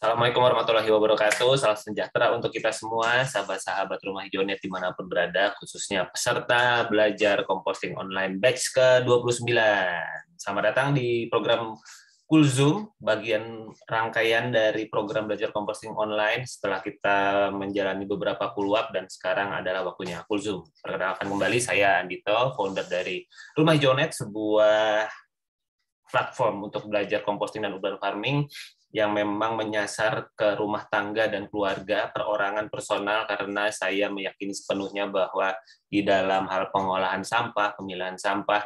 Assalamualaikum warahmatullahi wabarakatuh. Salam sejahtera untuk kita semua, sahabat-sahabat Rumah Hijaunet dimanapun berada, khususnya peserta belajar composting online batch ke-29. Selamat datang di program Kulzum, bagian rangkaian dari program belajar composting online setelah kita menjalani beberapa follow-up dan sekarang adalah waktunya Kulzum. Perkenalkan kembali, saya Andito, founder dari Rumah Hijaunet, sebuah platform untuk belajar composting dan urban farming yang memang menyasar ke rumah tangga dan keluarga, perorangan personal, karena saya meyakini sepenuhnya bahwa di dalam hal pengolahan sampah, pemilahan sampah,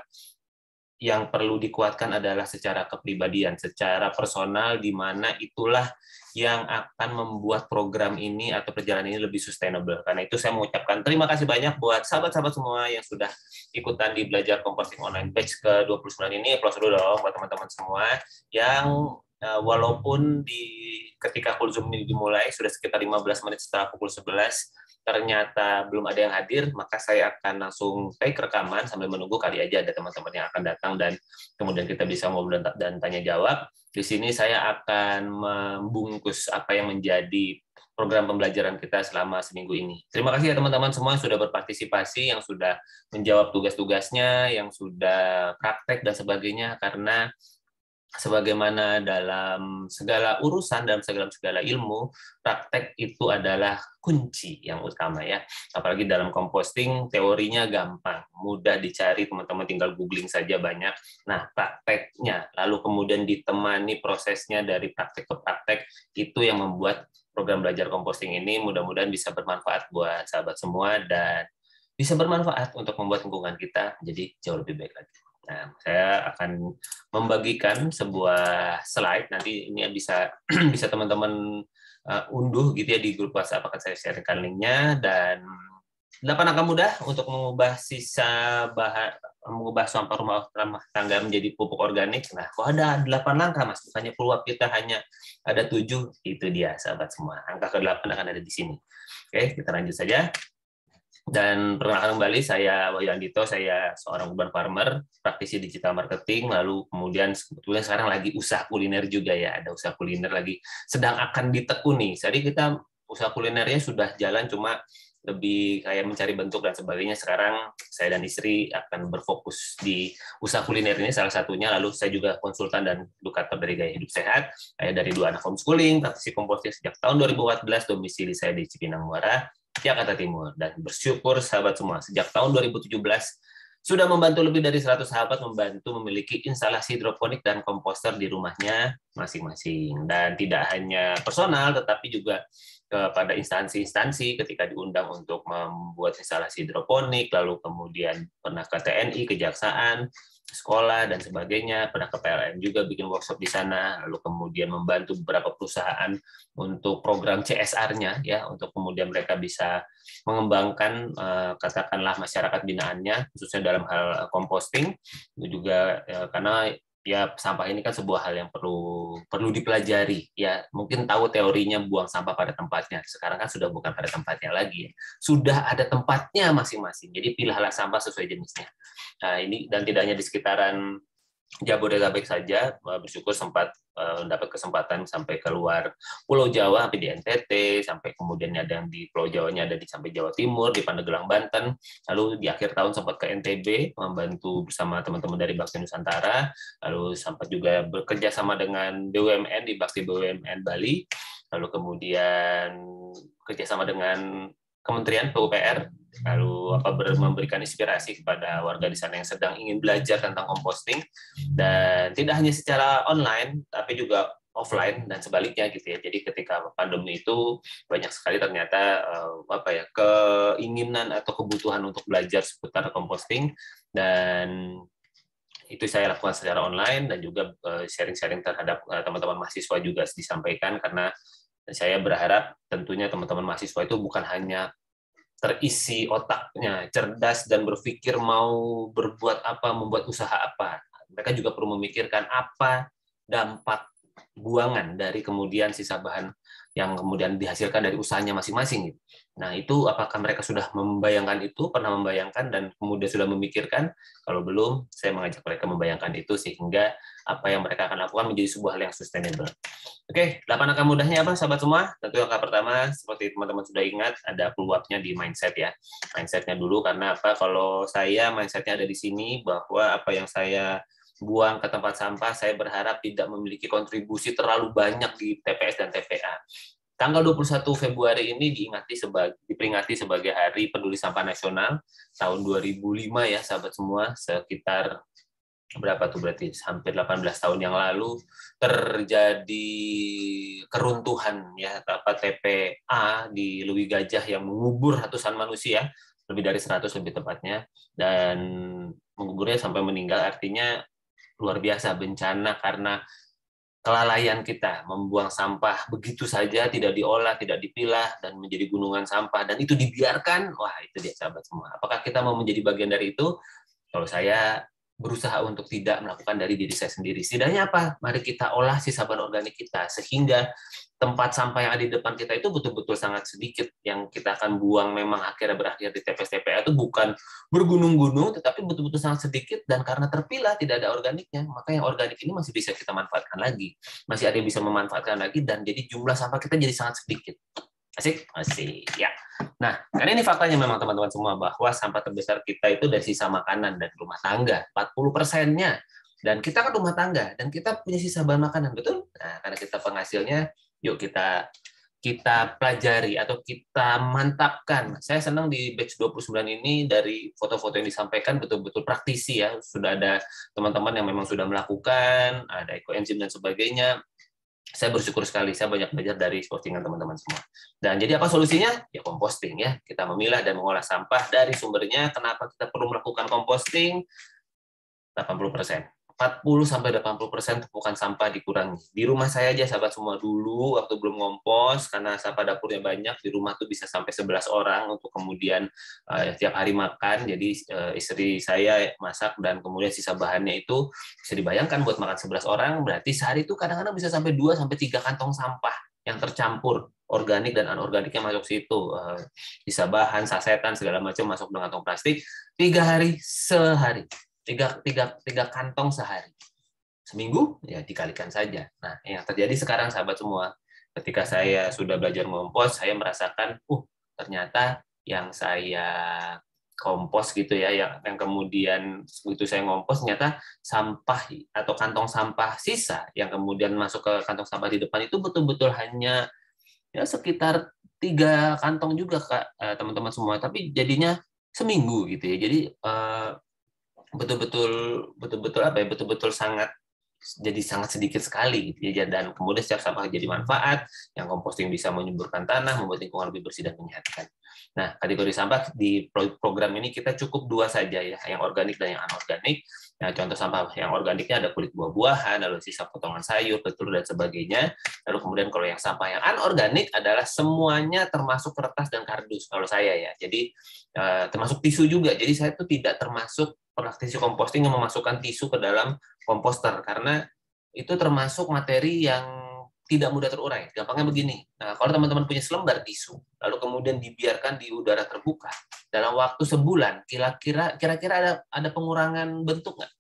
yang perlu dikuatkan adalah secara kepribadian, secara personal, di mana itulah yang akan membuat program ini atau perjalanan ini lebih sustainable. Karena itu saya mengucapkan terima kasih banyak buat sahabat-sahabat semua yang sudah ikutan di belajar composting online batch ke-29 ini. Aplaus dulu dong buat teman-teman semua yang walaupun ketika Kulzum ini dimulai sudah sekitar 15 menit setelah pukul 11 ternyata belum ada yang hadir, maka saya akan langsung take rekaman sambil menunggu, kali aja ada teman-teman yang akan datang dan kemudian kita bisa ngobrol dan tanya jawab. Di sini saya akan membungkus apa yang menjadi program pembelajaran kita selama seminggu ini. Terima kasih ya teman-teman semua yang sudah berpartisipasi, yang sudah menjawab tugas-tugasnya, yang sudah praktek dan sebagainya, karena sebagaimana dalam segala urusan, dalam segala ilmu, praktek itu adalah kunci yang utama ya. Apalagi dalam composting, teorinya gampang, mudah dicari, teman-teman tinggal googling saja banyak. Nah, prakteknya, lalu kemudian ditemani prosesnya dari praktek ke praktek, itu yang membuat program belajar composting ini mudah-mudahan bisa bermanfaat buat sahabat semua dan bisa bermanfaat untuk membuat lingkungan kita menjadi jauh lebih baik lagi. Nah, saya akan membagikan sebuah slide, nanti ini bisa bisa teman-teman unduh gitu ya di grup WhatsApp, akan saya sharekan linknya, dan 8 angka mudah untuk mengubah mengubah sampah rumah tangga menjadi pupuk organik. Nah, kok ada 8 langkah, Mas? Bukannya peluang kita hanya ada 7, itu dia sahabat semua. Angka ke-8 akan ada di sini. Oke, kita lanjut saja. Dan perkenalkan kembali, saya Wahyu Andito, saya seorang urban farmer, praktisi digital marketing, lalu kemudian sebetulnya sekarang lagi usaha kuliner juga ya, ada usaha kuliner lagi sedang akan ditekuni. Jadi kita usaha kulinernya sudah jalan, cuma lebih kayak mencari bentuk dan sebagainya. Sekarang saya dan istri akan berfokus di usaha kuliner ini salah satunya, lalu saya juga konsultan dan edukator dari Gaya Hidup Sehat. Saya dari 2 anak homeschooling, praktisi composting sejak tahun 2014, domisili saya di Cipinang Muara, Jakarta Timur, dan bersyukur sahabat semua sejak tahun 2017 sudah membantu lebih dari 100 sahabat membantu memiliki instalasi hidroponik dan komposter di rumahnya masing-masing, dan tidak hanya personal tetapi juga kepada instansi-instansi ketika diundang untuk membuat instalasi hidroponik, lalu kemudian pernah ke TNI, Kejaksaan, sekolah dan sebagainya, pernah ke PLN juga bikin workshop di sana, lalu kemudian membantu beberapa perusahaan untuk program CSR-nya ya, untuk kemudian mereka bisa mengembangkan katakanlah masyarakat binaannya khususnya dalam hal composting. Itu juga karena ya sampah ini kan sebuah hal yang perlu dipelajari ya. Mungkin tahu teorinya buang sampah pada tempatnya. Sekarang kan sudah bukan pada tempatnya lagi ya. Sudah ada tempatnya masing-masing. Jadi pilihlah sampah sesuai jenisnya. Nah, ini dan tidak hanya di sekitaran Jabodetabek saja, bersyukur sempat dapat kesempatan sampai keluar Pulau Jawa, sampai di NTT, sampai kemudian ada yang di Pulau Jawanya, ada di sampai Jawa Timur, di Pandeglang, Banten, lalu di akhir tahun sempat ke NTB, membantu bersama teman-teman dari Bakti Nusantara, lalu sempat juga bekerja sama dengan BUMN di Bakti BUMN Bali, lalu kemudian kerjasama dengan Kementerian PUPR, lalu memberikan inspirasi kepada warga di sana yang sedang ingin belajar tentang composting, dan tidak hanya secara online tapi juga offline dan sebaliknya gitu ya. Jadi ketika pandemi itu banyak sekali ternyata keinginan atau kebutuhan untuk belajar seputar composting, dan itu saya lakukan secara online dan juga sharing-sharing terhadap teman-teman mahasiswa juga disampaikan, karena saya berharap tentunya teman-teman mahasiswa itu bukan hanya terisi otaknya, cerdas dan berpikir mau berbuat apa, membuat usaha apa. Mereka juga perlu memikirkan apa dampak buangan dari kemudian sisa bahan yang kemudian dihasilkan dari usahanya masing-masing. Nah, itu apakah mereka sudah membayangkan itu, pernah membayangkan, dan kemudian sudah memikirkan? Kalau belum, saya mengajak mereka membayangkan itu, sehingga apa yang mereka akan lakukan menjadi sebuah hal yang sustainable. Oke, 8 angka mudahnya apa, sahabat semua? Tentu angka pertama, seperti teman-teman sudah ingat, ada peluapnya di mindset ya. Mindsetnya dulu, karena apa? Kalau saya, mindsetnya ada di sini, bahwa apa yang saya buang ke tempat sampah, saya berharap tidak memiliki kontribusi terlalu banyak di TPS dan TPA. Tanggal 21 Februari ini diperingati sebagai Hari Peduli Sampah Nasional tahun 2005 ya, sahabat semua. Sekitar berapa tuh berarti? Hampir 18 tahun yang lalu terjadi keruntuhan ya, TPA di Lewi Gajah yang mengubur ratusan manusia, lebih dari 100 lebih tepatnya, dan menguburnya sampai meninggal. Artinya luar biasa bencana karena kelalaian kita membuang sampah begitu saja, tidak diolah, tidak dipilah, dan menjadi gunungan sampah, dan itu dibiarkan. Wah, itu dia sahabat semua. Apakah kita mau menjadi bagian dari itu? Kalau saya berusaha untuk tidak melakukan dari diri saya sendiri. Setidaknya apa? Mari kita olah sisa bahan organik kita, sehingga tempat sampah yang ada di depan kita itu betul-betul sangat sedikit yang kita akan buang. Memang akhirnya berakhir di TPS-TPA itu bukan bergunung-gunung, tetapi betul-betul sangat sedikit, dan karena terpilah tidak ada organiknya, maka yang organik ini masih bisa kita manfaatkan lagi, masih ada yang bisa memanfaatkan lagi, dan jadi jumlah sampah kita jadi sangat sedikit. Asik? Asik. Ya. Nah, karena ini faktanya memang teman-teman semua, bahwa sampah terbesar kita itu dari sisa makanan dan rumah tangga, 40%-nya. Dan kita kan rumah tangga, dan kita punya sisa bahan makanan, betul? Nah, karena kita penghasilnya, yuk kita pelajari atau kita mantapkan. Saya senang di batch 29 ini dari foto-foto yang disampaikan betul-betul praktisi ya. Sudah ada teman-teman yang memang sudah melakukan, ada ekoenzim dan sebagainya. Saya bersyukur sekali, saya banyak belajar dari postingan teman-teman semua. Dan jadi apa solusinya? Ya composting ya. Kita memilah dan mengolah sampah dari sumbernya. Kenapa kita perlu melakukan composting? 80%. 40-80% tumpukan sampah dikurangi. Di rumah saya aja, sahabat semua, dulu waktu belum ngompos, karena sampah dapurnya banyak, di rumah tuh bisa sampai 11 orang untuk kemudian tiap hari makan. Jadi istri saya masak, dan kemudian sisa bahannya itu bisa dibayangkan buat makan 11 orang, berarti sehari itu kadang-kadang bisa sampai 2-3 kantong sampah yang tercampur, organik dan anorganiknya masuk situ. Sisa bahan, sasetan, segala macam masuk dengan kantong plastik. 3 hari sehari. Tiga kantong sehari. Seminggu, ya dikalikan saja. Nah, yang terjadi sekarang, sahabat semua, ketika saya sudah belajar ngompos, saya merasakan, ternyata yang saya kompos gitu ya, yang kemudian begitu saya ngompos, ternyata sampah atau kantong sampah sisa yang kemudian masuk ke kantong sampah di depan itu betul-betul hanya ya sekitar 3 kantong juga, Kak, teman-teman semua. Tapi jadinya seminggu gitu ya. Jadi betul-betul apa ya, betul-betul sangat sedikit sekali gitu ya, dan kemudian setiap sampah jadi manfaat, yang composting bisa menyuburkan tanah, membuat lingkungan lebih bersih dan menyehatkan. Nah, kategori sampah di program ini kita cukup 2 saja ya, yang organik dan yang anorganik. Nah, contoh sampah yang organiknya ada kulit buah-buahan, lalu sisa potongan sayur, telur dan sebagainya. Lalu kemudian kalau yang sampah yang anorganik adalah semuanya termasuk kertas dan kardus kalau saya ya. Jadi termasuk tisu juga. Jadi saya itu tidak termasuk praktisi composting yang memasukkan tisu ke dalam komposter, karena itu termasuk materi yang tidak mudah terurai. Gampangnya begini, nah, kalau teman-teman punya selembar tisu, lalu kemudian dibiarkan di udara terbuka, dalam waktu sebulan, kira-kira ada pengurangan bentuk nggak?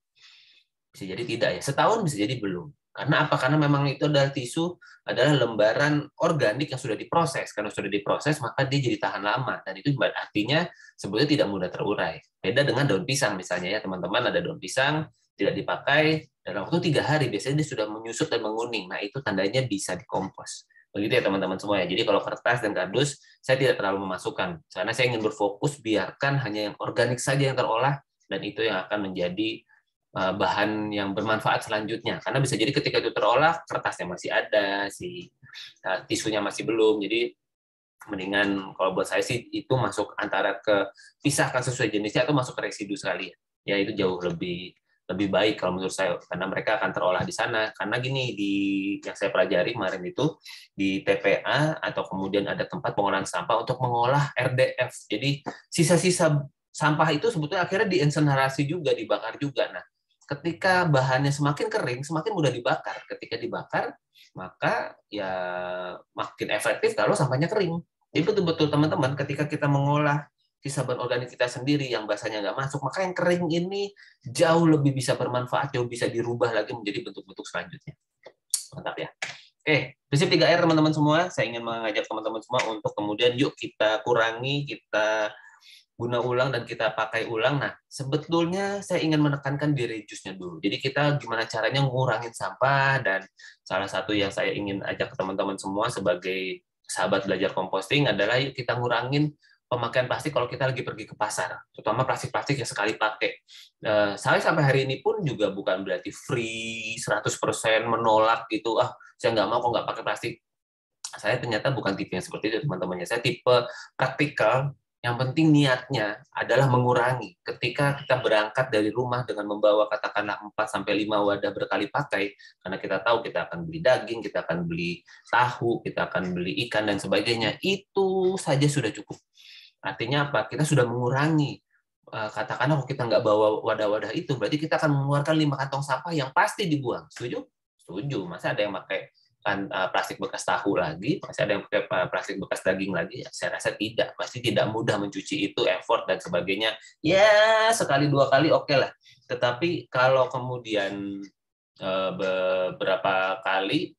Bisa jadi tidak ya, setahun bisa jadi belum. Karena apa? Karena memang itu adalah tisu, adalah lembaran organik yang sudah diproses. Karena sudah diproses, maka dia jadi tahan lama. Dan itu artinya sebetulnya tidak mudah terurai. Beda dengan daun pisang misalnya ya, teman-teman, ada daun pisang, tidak dipakai, dalam waktu 3 hari, biasanya dia sudah menyusut dan menguning. Nah, itu tandanya bisa dikompos. Begitu ya teman-teman semua ya. Jadi kalau kertas dan kardus, saya tidak terlalu memasukkan. Karena saya ingin berfokus, biarkan hanya yang organik saja yang terolah, dan itu yang akan menjadi bahan yang bermanfaat selanjutnya. Karena bisa jadi ketika itu terolah, kertasnya masih ada, tisunya masih belum. Jadi mendingan kalau buat saya sih itu masuk antara ke pisahkan sesuai jenisnya atau masuk ke residu sekali. Ya itu jauh lebih baik kalau menurut saya, karena mereka akan terolah di sana. Karena gini, yang saya pelajari kemarin itu di TPA atau kemudian ada tempat pengolahan sampah untuk mengolah RDF. Jadi sisa-sisa sampah itu sebetulnya akhirnya diinsenerasi juga, dibakar juga. Nah, ketika bahannya semakin kering, semakin mudah dibakar. Ketika dibakar, maka ya makin efektif kalau sampahnya kering. Jadi betul-betul teman-teman, ketika kita mengolah si sampah organik kita sendiri yang basahnya nggak masuk, maka yang kering ini jauh lebih bisa bermanfaat, jauh bisa dirubah lagi menjadi bentuk-bentuk selanjutnya. Mantap ya. Oke, prinsip 3R teman-teman semua, saya ingin mengajak teman-teman semua untuk kemudian yuk kita kurangi, kita guna ulang, dan kita pakai ulang. Nah, sebetulnya saya ingin menekankan di reduce-nya dulu. Jadi kita gimana caranya ngurangin sampah, dan salah satu yang saya ingin ajak ke teman-teman semua sebagai sahabat belajar composting adalah yuk kita ngurangin pemakaian plastik kalau kita lagi pergi ke pasar, terutama plastik-plastik yang sekali pakai. Saya sampai hari ini pun juga bukan berarti free 100% menolak gitu, saya nggak mau kok nggak pakai plastik. Saya ternyata bukan tipe yang seperti itu teman-temannya. Saya tipe praktikal, yang penting niatnya adalah mengurangi. Ketika kita berangkat dari rumah dengan membawa katakanlah 4-5 wadah berkali pakai, karena kita tahu kita akan beli daging, kita akan beli tahu, kita akan beli ikan dan sebagainya, itu saja sudah cukup. Artinya apa? Kita sudah mengurangi. Katakanlah kalau kita nggak bawa wadah-wadah itu, berarti kita akan mengeluarkan 5 kantong sampah yang pasti dibuang. Setuju? Setuju. Masa ada yang pakai plastik bekas tahu lagi, masih ada yang pakai plastik bekas daging lagi? Ya, saya rasa tidak. Pasti tidak mudah mencuci itu, effort dan sebagainya. Ya, sekali 2 kali oke lah. Tetapi kalau kemudian beberapa kali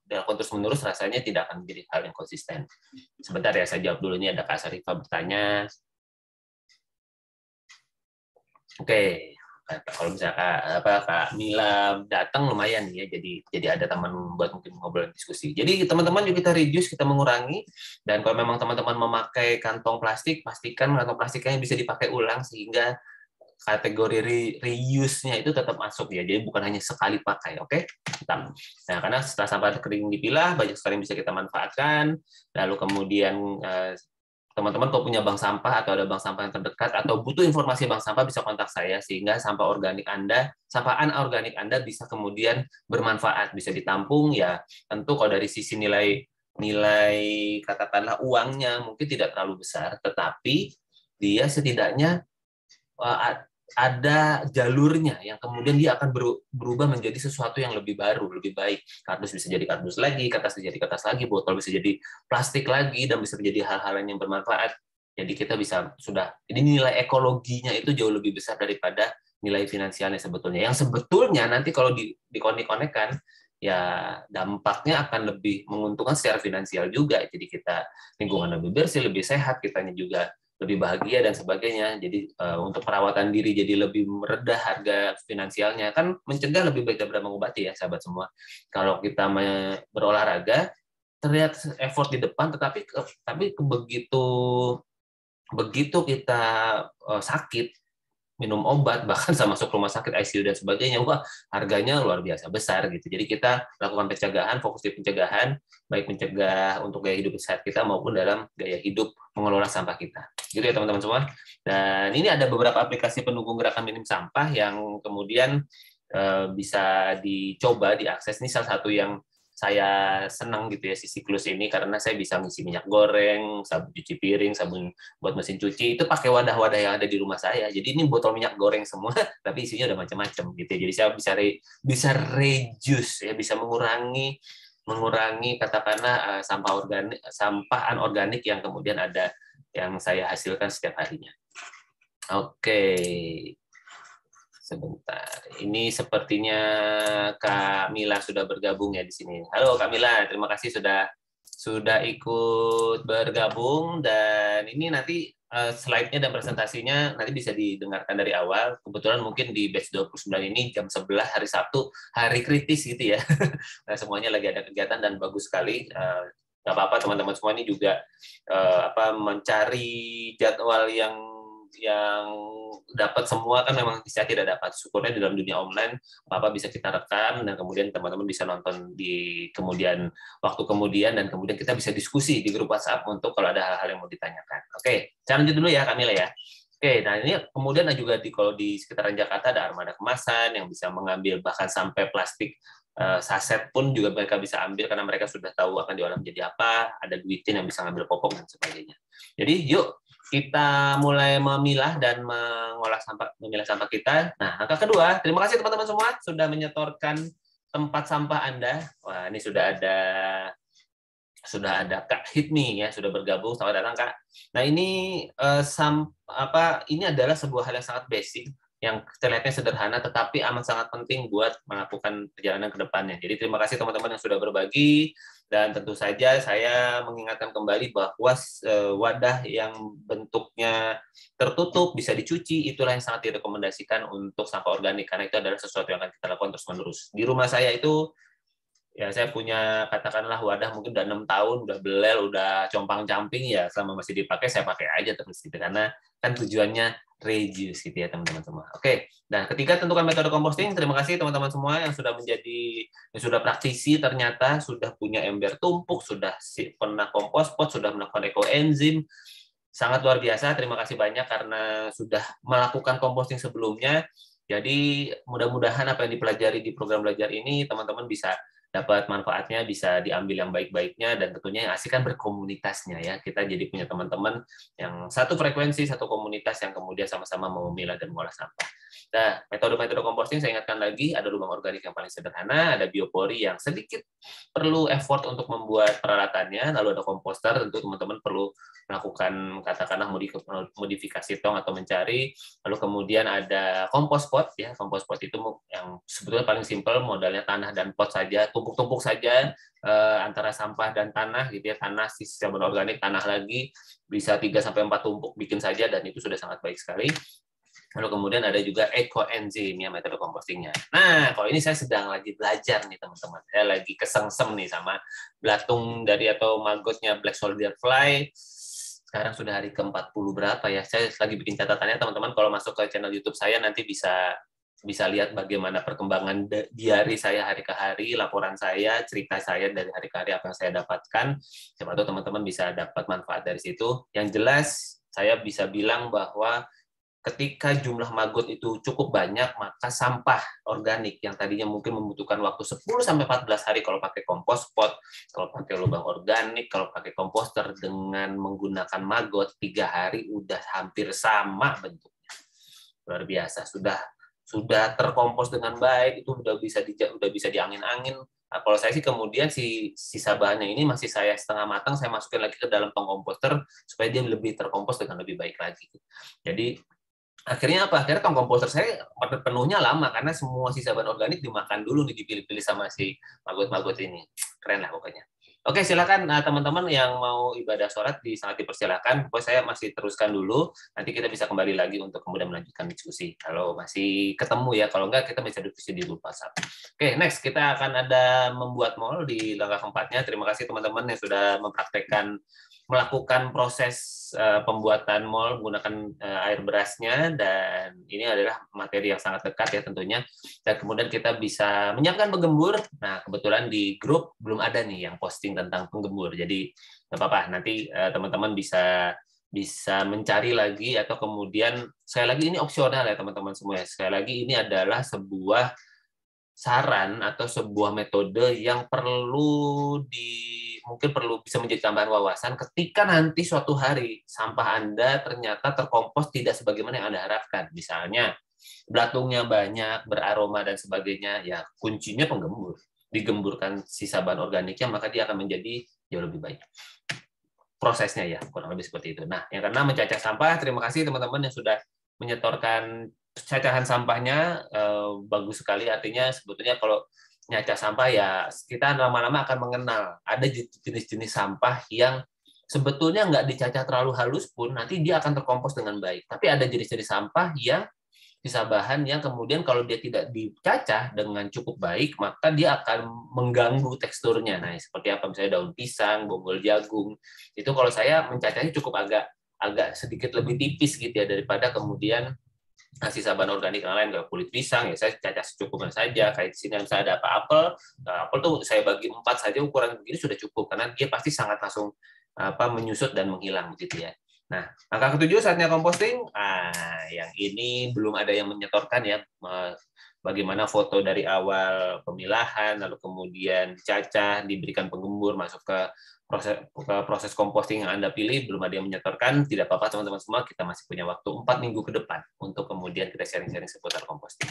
dilakukan terus-menerus, rasanya tidak akan menjadi hal yang konsisten. Sebentar ya, saya jawab dulu. Ini ada Kak Sarifah bertanya. Oke. Kalau misalkan Kak Mila datang lumayan ya, jadi ada teman buat mungkin ngobrol diskusi. Jadi teman-teman juga kita reduce, kita mengurangi, dan kalau memang teman-teman memakai kantong plastik, pastikan kantong plastiknya bisa dipakai ulang sehingga kategori reuse-nya itu tetap masuk ya. Jadi bukan hanya sekali pakai, oke? Nah, karena setelah sampah kering dipilah, banyak sekali yang bisa kita manfaatkan. Lalu kemudian teman-teman kalau punya bank sampah atau ada bank sampah yang terdekat atau butuh informasi bank sampah, bisa kontak saya sehingga sampah anorganik Anda bisa kemudian bermanfaat, bisa ditampung ya. Tentu kalau dari sisi nilai katakanlah uangnya mungkin tidak terlalu besar, tetapi dia setidaknya ada jalurnya yang kemudian dia akan berubah menjadi sesuatu yang lebih baru, lebih baik. Kardus bisa jadi kardus lagi, kertas bisa jadi kertas lagi, botol bisa jadi plastik lagi, dan bisa menjadi hal-hal yang bermanfaat. Jadi kita jadi nilai ekologinya itu jauh lebih besar daripada nilai finansialnya sebetulnya. Yang sebetulnya nanti kalau dikonek-konekkan, ya dampaknya akan lebih menguntungkan secara finansial juga. Jadi kita lingkungan lebih bersih, lebih sehat, kitanya juga lebih bahagia dan sebagainya. Jadi untuk perawatan diri jadi lebih meredah harga finansialnya, kan mencegah lebih baik daripada mengobati ya sahabat semua. Kalau kita berolahraga terlihat effort di depan, tetapi begitu kita sakit, minum obat, bahkan masuk rumah sakit ICU dan sebagainya, harganya luar biasa besar gitu. Jadi kita lakukan pencegahan, fokus di pencegahan, baik mencegah untuk gaya hidup sehat kita maupun dalam gaya hidup mengelola sampah kita. Gitu ya teman-teman semua. Dan ini ada beberapa aplikasi pendukung gerakan minim sampah yang kemudian bisa dicoba, diakses. Ini salah satu yang saya senang gitu ya, si siklus ini, karena saya bisa ngisi minyak goreng, sabun cuci piring, sabun buat mesin cuci, itu pakai wadah-wadah yang ada di rumah saya. Jadi ini botol minyak goreng semua, tapi isinya udah macam-macam gitu. Jadi saya bisa reduce ya, bisa mengurangi katakanlah sampah anorganik yang kemudian ada yang saya hasilkan setiap harinya. Oke. Sebentar. Ini sepertinya Kak Mila sudah bergabung ya di sini. Halo Kak Mila, terima kasih sudah ikut bergabung, dan ini nanti slide-nya dan presentasinya nanti bisa didengarkan dari awal. Kebetulan mungkin di batch 29 ini jam 11 hari Sabtu, hari kritis gitu ya. Nah, semuanya lagi ada kegiatan dan bagus sekali. Nggak apa-apa, teman-teman semua ini juga mencari jadwal yang dapat semua, kan memang saya tidak dapat. Syukurnya di dalam dunia online apa bisa kita rekam, dan kemudian teman-teman bisa nonton di waktu kemudian, dan kemudian kita bisa diskusi di grup WhatsApp untuk kalau ada hal-hal yang mau ditanyakan. Oke, saya lanjut dulu ya Kamila ya. Oke, nah ini kemudian juga kalau di sekitaran Jakarta ada armada kemasan yang bisa mengambil bahkan sampai plastik saset pun juga mereka bisa ambil, karena mereka sudah tahu akan diolah menjadi apa. Ada duitin yang bisa ngambil popok dan sebagainya. Jadi yuk kita mulai memilah dan memilah sampah kita. Nah, angka kedua, terima kasih teman-teman semua sudah menyetorkan tempat sampah Anda. Wah, ini sudah ada Kak Hidmi ya, sudah bergabung. Selamat datang Kak. Nah ini ini adalah sebuah hal yang sangat basic, yang terlihatnya sederhana tetapi amat sangat penting buat melakukan perjalanan ke depannya. Jadi terima kasih teman-teman yang sudah berbagi, dan tentu saja saya mengingatkan kembali bahwa wadah yang bentuknya tertutup bisa dicuci, itulah yang sangat direkomendasikan untuk sampah organik, karena itu adalah sesuatu yang akan kita lakukan terus-menerus. Di rumah saya itu ya saya punya katakanlah wadah mungkin udah 6 tahun, udah belel, udah compang-camping, ya selama masih dipakai saya pakai aja terus gitu, karena kan tujuannya reduce gitu ya teman-teman semua. Oke, nah ketika tentukan metode composting, terima kasih teman-teman semua yang sudah praktisi, ternyata sudah punya ember tumpuk, sudah pernah kompos pot, sudah melakukan ekoenzim, sangat luar biasa. Terima kasih banyak karena sudah melakukan composting sebelumnya. Jadi mudah-mudahan apa yang dipelajari di program belajar ini teman-teman bisa dapat manfaatnya, bisa diambil yang baik-baiknya, dan tentunya yang asik kan berkomunitasnya ya. Kita jadi punya teman-teman yang satu frekuensi, satu komunitas yang kemudian sama-sama mau memilah dan mengolah sampah. Nah, metode-metode composting saya ingatkan lagi, ada lubang organik yang paling sederhana, ada biopori yang sedikit perlu effort untuk membuat peralatannya, lalu ada komposter, tentu teman-teman perlu melakukan katakanlah modifikasi tong atau mencari, lalu kemudian ada kompos pot ya. Kompos pot itu yang sebetulnya paling simpel, modalnya tanah dan pot saja, tumpuk-tumpuk saja antara sampah dan tanah gitu ya, tanah sisa organik, tanah lagi, bisa 3-4 tumpuk bikin saja, dan itu sudah sangat baik sekali. Lalu kemudian ada juga ekoenzim ya, metode compostingnya. Nah, kalau ini saya sedang lagi belajar nih teman-teman. Saya lagi kesengsem nih sama belatung dari atau maggotnya Black Soldier Fly. Sekarang sudah hari ke-40 berapa ya. Saya lagi bikin catatannya teman-teman, kalau masuk ke channel YouTube saya nanti bisa lihat bagaimana perkembangan diari saya hari ke hari, laporan saya, cerita saya dari hari ke hari, apa yang saya dapatkan. Siapa tahu teman-teman bisa dapat manfaat dari situ. Yang jelas saya bisa bilang bahwa ketika jumlah maggot itu cukup banyak, maka sampah organik yang tadinya mungkin membutuhkan waktu 10-14 hari kalau pakai kompos pot, kalau pakai lubang organik, kalau pakai komposter, dengan menggunakan maggot 3 hari udah hampir sama bentuknya. Luar biasa, sudah terkompos dengan baik, itu udah bisa diangin-angin. Nah, kalau saya sih kemudian sisa bahannya ini masih saya setengah matang, saya masukin lagi ke dalam tong komposter supaya dia lebih terkompos dengan lebih baik lagi. Jadi akhirnya apa? Akhirnya tong komposter saya penuhnya lama karena semua sisa bahan organik dimakan dulu nih, dipilih-pilih sama si maggot-maggot ini. Keren lah pokoknya. Oke, silakan teman-teman yang mau ibadah sholat sangat dipersilakan. Pokoknya saya masih teruskan dulu. Nanti kita bisa kembali lagi untuk kemudian melanjutkan diskusi. Kalau masih ketemu ya, kalau enggak kita bisa diskusi di grup WhatsApp. Oke, next kita akan ada membuat mall di langkah keempatnya. Terima kasih teman-teman yang sudah melakukan proses pembuatan mol menggunakan air berasnya, dan ini adalah materi yang sangat dekat ya tentunya. Dan kemudian kita bisa menyiapkan penggembur. Nah, kebetulan di grup belum ada nih yang posting tentang penggembur, jadi nggak apa-apa, nanti teman-teman bisa mencari lagi, atau kemudian sekali lagi ini opsional ya teman-teman semua ya. Sekali lagi ini adalah sebuah saran atau sebuah metode yang mungkin perlu bisa menjadi tambahan wawasan ketika nanti suatu hari sampah Anda ternyata terkompos tidak sebagaimana yang Anda harapkan. Misalnya belatungnya banyak, beraroma dan sebagainya, ya kuncinya penggembur. Digemburkan sisa bahan organiknya, maka dia akan menjadi jauh lebih baik. Prosesnya ya, kurang lebih seperti itu. Nah, yang keenam, mencacah sampah. Terima kasih teman-teman yang sudah menyetorkan cacahan sampahnya. Bagus sekali, artinya sebetulnya kalau nyacah sampah ya kita lama-lama akan mengenal ada jenis-jenis sampah yang sebetulnya nggak dicacah terlalu halus pun nanti dia akan terkompos dengan baik, tapi ada jenis-jenis sampah yang sisa bahan yang kemudian kalau dia tidak dicacah dengan cukup baik maka dia akan mengganggu teksturnya. Nah, seperti apa misalnya daun pisang, bonggol jagung, itu kalau saya mencacahnya cukup agak sedikit lebih tipis gitu ya, daripada kemudian sisa bahan organik yang lain, kayak kulit pisang ya saya cacah secukupnya saja. Kayak di sini misalnya ada apel tuh saya bagi 4 saja, ukuran begini sudah cukup karena dia pasti sangat langsung menyusut dan menghilang gitu ya. Nah, langkah ke-7 saatnya composting. Yang ini belum ada yang menyetorkan ya, bagaimana foto dari awal pemilahan, lalu kemudian dicacah, diberikan penggembur, masuk ke proses composting yang Anda pilih. Belum ada yang menyetorkan, tidak apa-apa teman-teman semua, kita masih punya waktu 4 minggu ke depan untuk kemudian kita sharing-sharing seputar composting.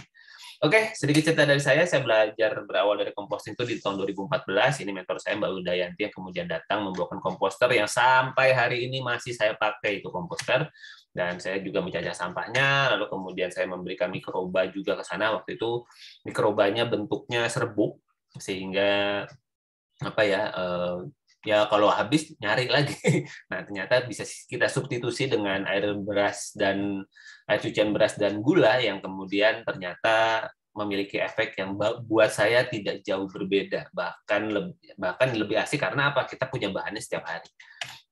Oke, sedikit cerita dari saya belajar berawal dari composting itu di tahun 2014. Ini mentor saya Mbak Udayanti yang kemudian datang membawakan komposter yang sampai hari ini masih saya pakai itu komposter. Dan saya juga mencacah sampahnya, lalu kemudian saya memberikan mikroba juga ke sana. Waktu itu mikrobanya bentuknya serbuk, sehingga apa ya, ya kalau habis nyari lagi. Nah, ternyata bisa kita substitusi dengan air cucian beras dan gula yang kemudian ternyata memiliki efek yang buat saya tidak jauh berbeda, bahkan lebih asik karena apa? Kita punya bahannya setiap hari.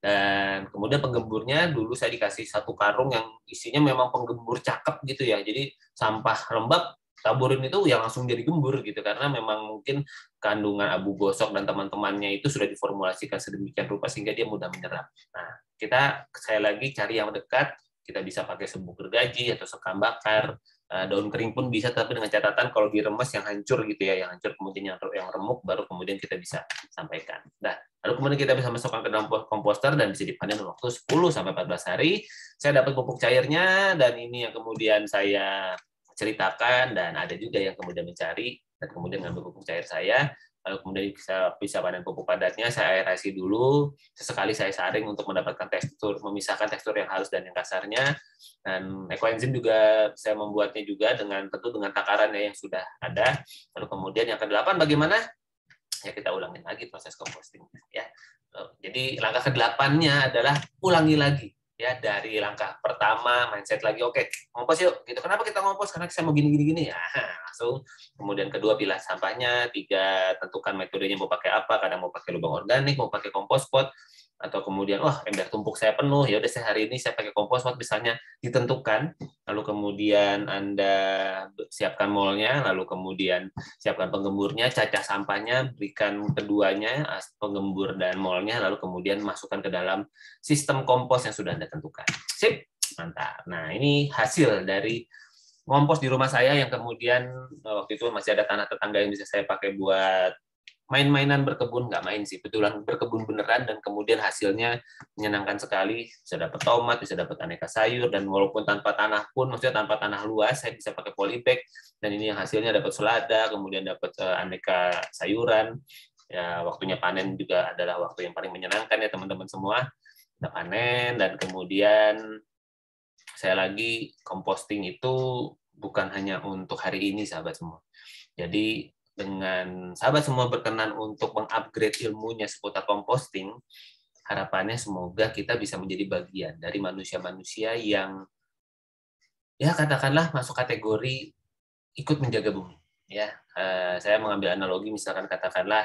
Dan kemudian penggemburnya dulu saya dikasih satu karung yang isinya memang penggembur cakep gitu ya. Jadi sampah lembab taburin itu yang langsung jadi gembur gitu, karena memang mungkin kandungan abu gosok dan teman-temannya itu sudah diformulasikan sedemikian rupa sehingga dia mudah menyerap. Nah, saya lagi cari yang dekat, kita bisa pakai serbuk gergaji atau sekam bakar, daun kering pun bisa, tapi dengan catatan kalau diremes yang hancur gitu ya, yang hancur kemudian yang remuk baru kemudian kita bisa sampaikan. Nah, lalu kemudian kita bisa masukkan ke dalam komposter dan bisa dipanen dalam waktu 10 sampai 14 hari. Saya dapat pupuk cairnya dan ini yang kemudian saya ceritakan, dan ada juga yang kemudian mencari dan kemudian ngambil pupuk cair saya, lalu kemudian bisa panen pupuk padatnya, saya aerasi dulu, sesekali saya saring untuk mendapatkan memisahkan tekstur yang halus dan yang kasarnya, dan ekoenzim juga saya membuatnya juga tentu dengan takarannya yang sudah ada. Lalu kemudian yang ke-8 bagaimana? Ya kita ulangin lagi proses composting ya. Jadi langkah ke-8-nya adalah ulangi lagi. Ya, dari langkah pertama mindset lagi, oke, ngompos yuk gitu. Kenapa kita ngompos? Karena saya mau gini ya. Langsung kemudian kedua, pilah sampahnya. 3, tentukan metodenya mau pakai apa. Kadang mau pakai lubang organik, mau pakai kompos pot, atau kemudian ember tumpuk saya penuh, ya udah saya hari ini saya pakai kompos pot misalnya, ditentukan. Lalu kemudian Anda siapkan molnya, lalu kemudian siapkan penggemburnya, cacah sampahnya, berikan keduanya, penggembur dan molnya, lalu kemudian masukkan ke dalam sistem kompos yang sudah Anda tentukan. Sip, mantap. Nah, ini hasil dari ngompos di rumah saya yang kemudian waktu itu masih ada tanah tetangga yang bisa saya pakai buat main-mainan berkebun, nggak main sih, betulan berkebun beneran, dan kemudian hasilnya menyenangkan sekali. Bisa dapat tomat, bisa dapat aneka sayur, dan walaupun tanpa tanah pun, maksudnya tanpa tanah luas, saya bisa pakai polybag, dan ini yang hasilnya dapat selada, kemudian dapat aneka sayuran. Ya, waktunya panen juga adalah waktu yang paling menyenangkan ya teman-teman semua. Kita panen, dan kemudian saya lagi composting itu bukan hanya untuk hari ini, sahabat semua. Jadi dengan sahabat semua berkenan untuk mengupgrade ilmunya seputar composting, harapannya semoga kita bisa menjadi bagian dari manusia-manusia yang ya katakanlah masuk kategori ikut menjaga bumi. Ya, saya mengambil analogi misalkan katakanlah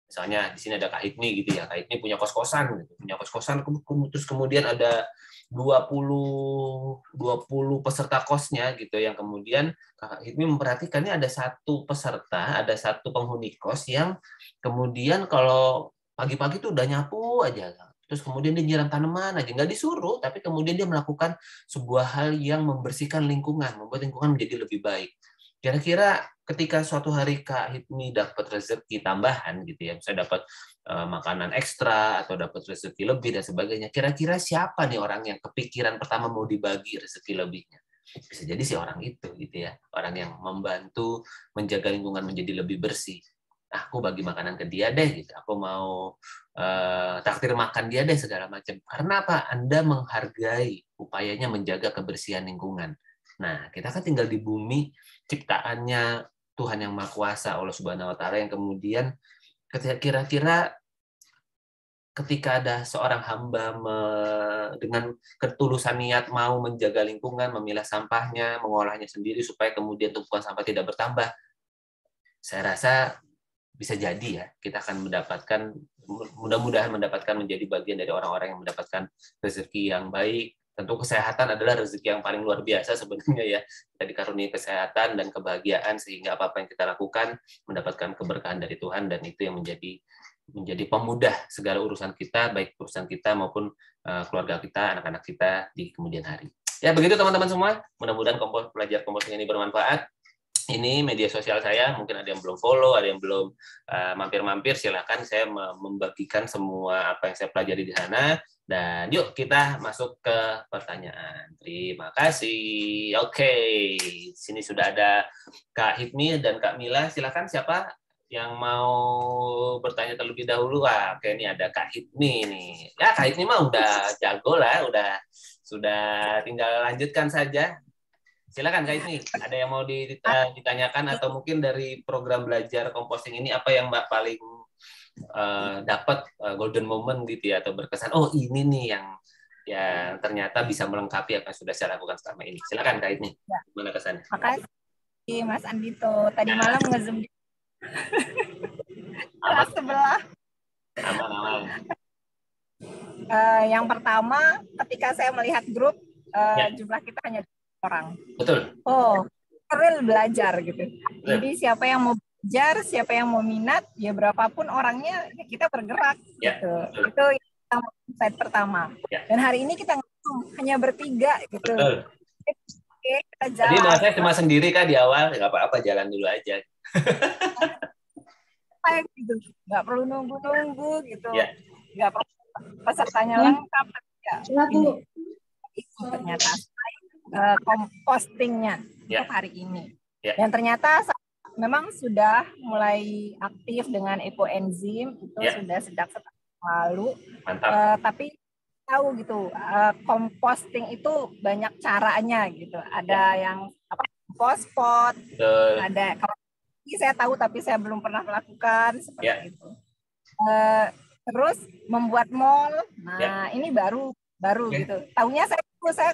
misalnya di sini ada Kak Hipmi gitu ya. Kak Hipmi punya kos-kosan gitu. Punya kos-kosan terus kemudian ada 20 peserta kosnya gitu, yang kemudian Kak Hipmi memperhatikan ini ada satu peserta, ada satu penghuni kos yang kemudian kalau pagi-pagi tuh udah nyapu aja. Terus kemudian dia nyiram tanaman aja, nggak disuruh, tapi kemudian dia melakukan sebuah hal yang membersihkan lingkungan, membuat lingkungan menjadi lebih baik. Kira-kira ketika suatu hari Kak Hipmi dapat rezeki tambahan gitu ya, misalnya dapat makanan ekstra atau dapat rezeki lebih dan sebagainya, kira-kira siapa nih orang yang kepikiran pertama mau dibagi rezeki lebihnya? Bisa jadi si orang itu gitu ya, orang yang membantu menjaga lingkungan menjadi lebih bersih. Aku bagi makanan ke dia deh gitu, aku mau traktir makan dia deh segala macam. Karena apa? Anda menghargai upayanya menjaga kebersihan lingkungan. Nah, kita kan tinggal di bumi ciptaannya Tuhan yang Maha Kuasa, Allah Subhanahu wa taala, yang kemudian kira-kira ketika ada seorang hamba dengan ketulusan niat mau menjaga lingkungan, memilah sampahnya, mengolahnya sendiri supaya kemudian tumpukan sampah tidak bertambah, saya rasa bisa jadi ya kita akan mendapatkan, mudah-mudahan mendapatkan menjadi bagian dari orang-orang yang mendapatkan rezeki yang baik. Tentu kesehatan adalah rezeki yang paling luar biasa sebenarnya ya. Kita dikaruniai kesehatan dan kebahagiaan sehingga apa-apa yang kita lakukan mendapatkan keberkahan dari Tuhan, dan itu yang menjadi pemudah segala urusan kita, baik urusan kita maupun keluarga kita, anak-anak kita di kemudian hari. Ya begitu teman-teman semua. Mudah-mudahan belajar composting ini bermanfaat. Ini media sosial saya, mungkin ada yang belum follow, ada yang belum mampir-mampir, silakan, saya membagikan semua apa yang saya pelajari di sana. Dan yuk kita masuk ke pertanyaan. Terima kasih. Oke, sini sudah ada Kak Hipmi dan Kak Mila. Silakan siapa yang mau bertanya terlebih dahulu? Wah, oke, ini ada Kak Hipmi nih. Ya, Kak Hipmi mah udah jago lah, sudah tinggal lanjutkan saja. Silakan Kak Hipmi, ada yang mau ditanyakan atau mungkin dari program belajar composting ini apa yang Mbak paling dapat golden moment gitu ya, atau berkesan, oh ini nih yang ternyata bisa melengkapi apa yang sudah saya lakukan selama ini. Silakan Kak Hipmi, gimana kesannya? Makasih Mas Andito. Tadi malam nge-zoom di kelas sebelah. Aman. Yang pertama, ketika saya melihat grup, jumlah kita hanya 2 orang. Betul. Oh, real belajar gitu. Jadi siapa yang mau belajar, siapa yang mau minat, ya berapapun orangnya, ya kita bergerak gitu. Itu insight pertama. Dan hari ini kita hanya bertiga gitu. Betul. Oke, kita jalan. Jadi maksudnya cuma sendiri Kak di awal, nggak apa-apa, jalan dulu aja. Gitu. Nggak perlu nunggu gitu. Nggak perlu pesertanya lengkap. Ya, itu ternyata compostingnya untuk hari ini. Dan ternyata memang sudah mulai aktif dengan ekoenzim itu sudah sejak setahun lalu. Mantap. Tapi tahu gitu, composting itu banyak caranya gitu. Ada yang compost pot, ada kalau ini saya tahu tapi saya belum pernah melakukan seperti itu. Terus membuat mall, nah ini baru gitu. Taunya saya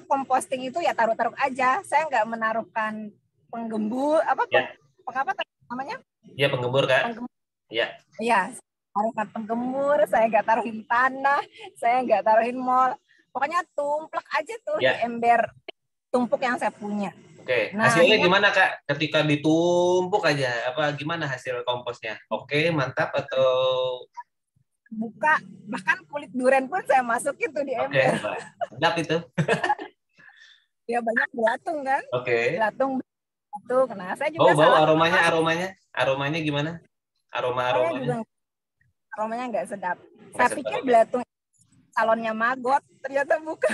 composting itu ya taruh aja. Saya nggak menaruhkan penggembur apa namanya? Iya, penggembur Kak. Iya, taruhkan penggembur, saya nggak taruhin tanah, saya nggak taruhin mall. Pokoknya tumplek aja tuh di ember tumpuk yang saya punya. Oke, hasilnya gimana Kak? Ketika ditumpuk aja, apa gimana hasil komposnya? Oke, mantap atau buka, bahkan kulit durian pun saya masukin tuh di ember. Oke, mantap itu. Ya banyak belatung kan? Belatung. Nah, saya juga bau aromanya gimana? Aromanya nggak sedap. Saya pikir belatung salonnya maggot, ternyata bukan.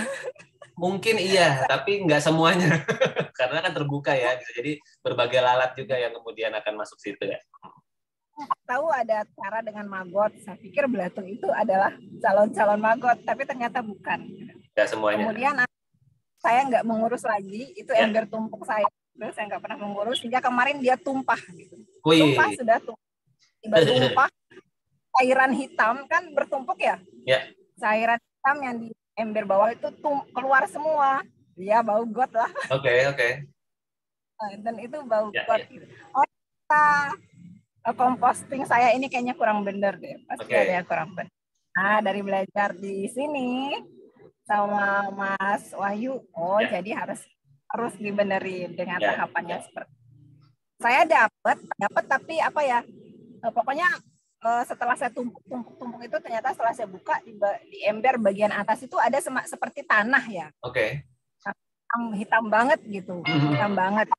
Mungkin iya, tapi nggak semuanya. Karena kan terbuka ya, jadi berbagai lalat juga yang kemudian akan masuk situ ya. Tahu ada cara dengan maggot, saya pikir belatung itu adalah calon maggot, tapi ternyata bukan. Nggak semuanya. Kemudian saya nggak mengurus lagi, itu ember tumpuk saya nggak pernah mengurus, hingga kemarin dia tumpah. Gitu. Tumpah sudah tumpah, cairan hitam kan bertumpuk ya? Cairan hitam yang di ember bawah itu keluar semua, ya bau got lah. Oke. Dan itu bau got. Composting saya ini kayaknya kurang bener deh, pasti ada yang kurang bener. Nah, dari belajar di sini sama Mas Wahyu, jadi harus dibenerin dengan tahapannya seperti itu. Saya dapat tapi apa ya? Pokoknya setelah saya tumpuk itu ternyata setelah saya buka di ember bagian atas itu ada seperti tanah ya. Hitam banget gitu, hitam banget.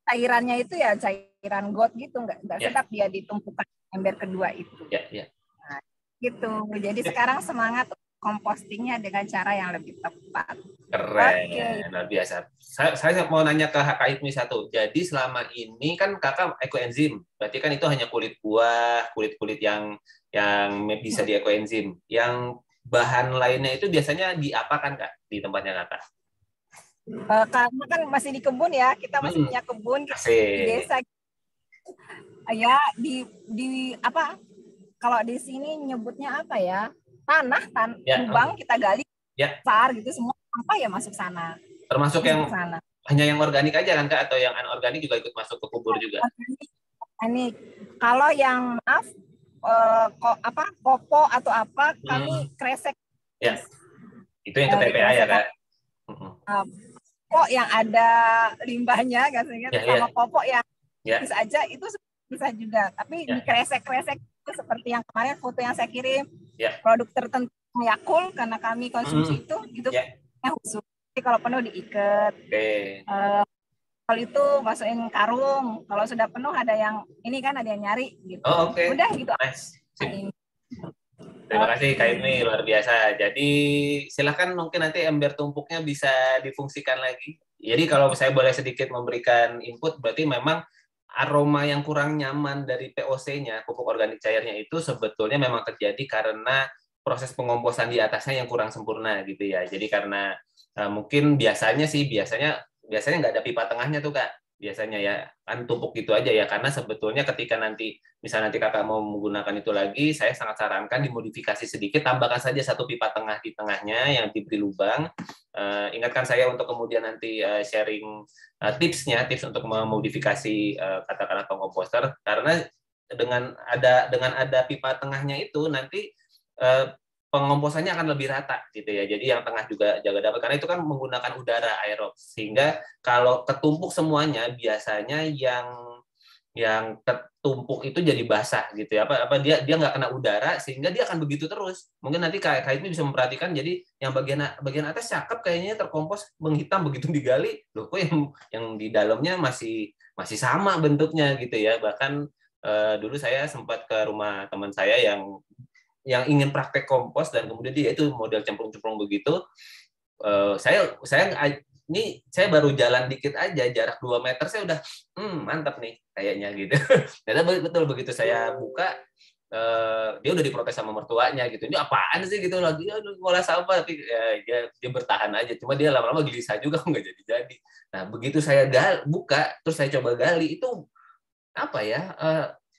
Cairannya itu ya cairan got gitu, nggak sedap dia ditumpukan ember kedua itu. Nah, gitu. Jadi sekarang semangat compostingnya dengan cara yang lebih tepat. Keren, luar biasa. Saya mau nanya ke Kak Hipmi satu. Jadi selama ini kan kakak ekoenzim, berarti kan itu hanya kulit buah, kulit yang bisa di ekoenzim. Yang bahan lainnya itu biasanya diapakan Kak di tempatnya kakak? Karena kan masih di kebun ya, kita masih punya kebun di desa. Ya di apa? Kalau di sini nyebutnya apa ya? Tanah lubang kita gali besar gitu, semua sampah ya masuk sana. Termasuk yang sana. Hanya yang organik aja kan Kak, atau yang anorganik juga ikut masuk ke kubur juga? Ini kalau yang kopo atau apa kami kresek. Ya. Itu yang ke TPA ya Kak? Popok yang ada limbahnya sama popok yang bisa aja itu bisa juga, tapi dikresek-kresek seperti yang kemarin foto yang saya kirim, produk tertentu Yakult karena kami konsumsi itu gitu khusus. Jadi kalau penuh diikat. Kalau itu masukin karung, kalau sudah penuh ada yang ini kan ada yang nyari gitu. Udah gitu. Nice. Terima kasih Kak Idmi, luar biasa. Jadi silakan mungkin nanti ember tumpuknya bisa difungsikan lagi. Jadi kalau saya boleh sedikit memberikan input, berarti memang aroma yang kurang nyaman dari POC-nya, pupuk organik cairnya itu sebetulnya memang terjadi karena proses pengomposan di atasnya yang kurang sempurna gitu ya. Jadi karena mungkin biasanya nggak ada pipa tengahnya tuh Kak. Biasanya ya kan tumpuk gitu aja ya, karena sebetulnya ketika nanti kakak mau menggunakan itu lagi, saya sangat sarankan dimodifikasi sedikit, tambahkan saja satu pipa tengah di tengahnya yang diberi lubang. Ingatkan saya untuk kemudian nanti sharing tips untuk memodifikasi katakanlah komposter, karena dengan ada pipa tengahnya itu nanti pengomposannya akan lebih rata gitu ya. Jadi yang tengah juga jaga dapat, karena itu kan menggunakan udara aerob, sehingga kalau ketumpuk semuanya biasanya yang ketumpuk itu jadi basah gitu ya, apa dia nggak kena udara sehingga dia akan begitu terus. Mungkin nanti Kak ini bisa memperhatikan, jadi yang bagian atas cakep kayaknya terkompos menghitam, begitu digali loh kok yang di dalamnya masih sama bentuknya gitu ya. Bahkan dulu saya sempat ke rumah teman saya yang ingin praktek kompos, dan kemudian dia itu model cemplung-cemplung begitu. Saya baru jalan dikit aja, jarak 2 meter saya udah mantap nih kayaknya gitu. Ternyata betul, begitu saya buka dia udah diprotes sama mertuanya gitu. Ini apaan sih gitu lagi, ngolah sampah, tapi dia bertahan aja. Cuma dia lama-lama gelisah juga nggak jadi-jadi. Nah, begitu saya buka terus saya coba gali, itu apa ya?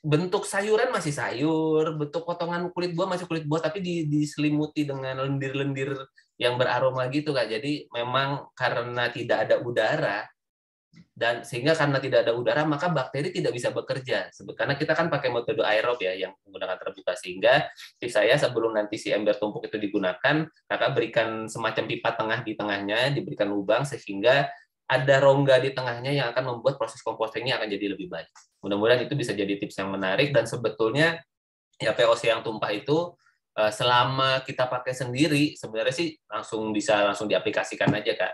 Bentuk sayuran masih sayur, bentuk potongan kulit buah masih kulit buah, tapi diselimuti dengan lendir-lendir yang beraroma gitu Kak. Jadi memang karena tidak ada udara, dan sehingga karena tidak ada udara maka bakteri tidak bisa bekerja. Karena kita kan pakai metode aerob ya, yang menggunakan terbuka, sehingga tips saya sebelum nanti si ember tumpuk itu digunakan, Kakak berikan semacam pipa tengah di tengahnya, diberikan lubang sehingga ada rongga di tengahnya yang akan membuat proses compostingnya akan jadi lebih baik. Mudah-mudahan itu bisa jadi tips yang menarik. Dan sebetulnya ya POC yang tumpah itu selama kita pakai sendiri sebenarnya sih langsung diaplikasikan aja Kak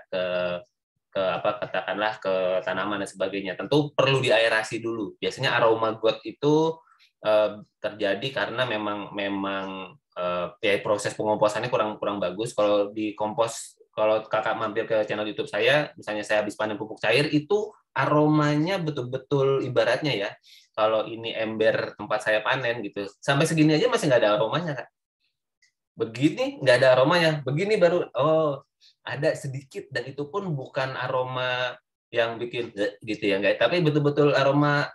katakanlah ke tanaman dan sebagainya. Tentu perlu diaerasi dulu. Biasanya aroma got itu terjadi karena memang ya proses pengomposannya kurang bagus. Kalau kakak mampir ke channel YouTube saya, misalnya saya habis panen pupuk cair, itu aromanya betul-betul ibaratnya ya, kalau ini ember tempat saya panen gitu, sampai segini aja masih nggak ada aromanya Kak. Begini nggak ada aromanya, begini baru ada sedikit, dan itu pun bukan aroma yang bikin gitu ya, enggak, tapi betul-betul aroma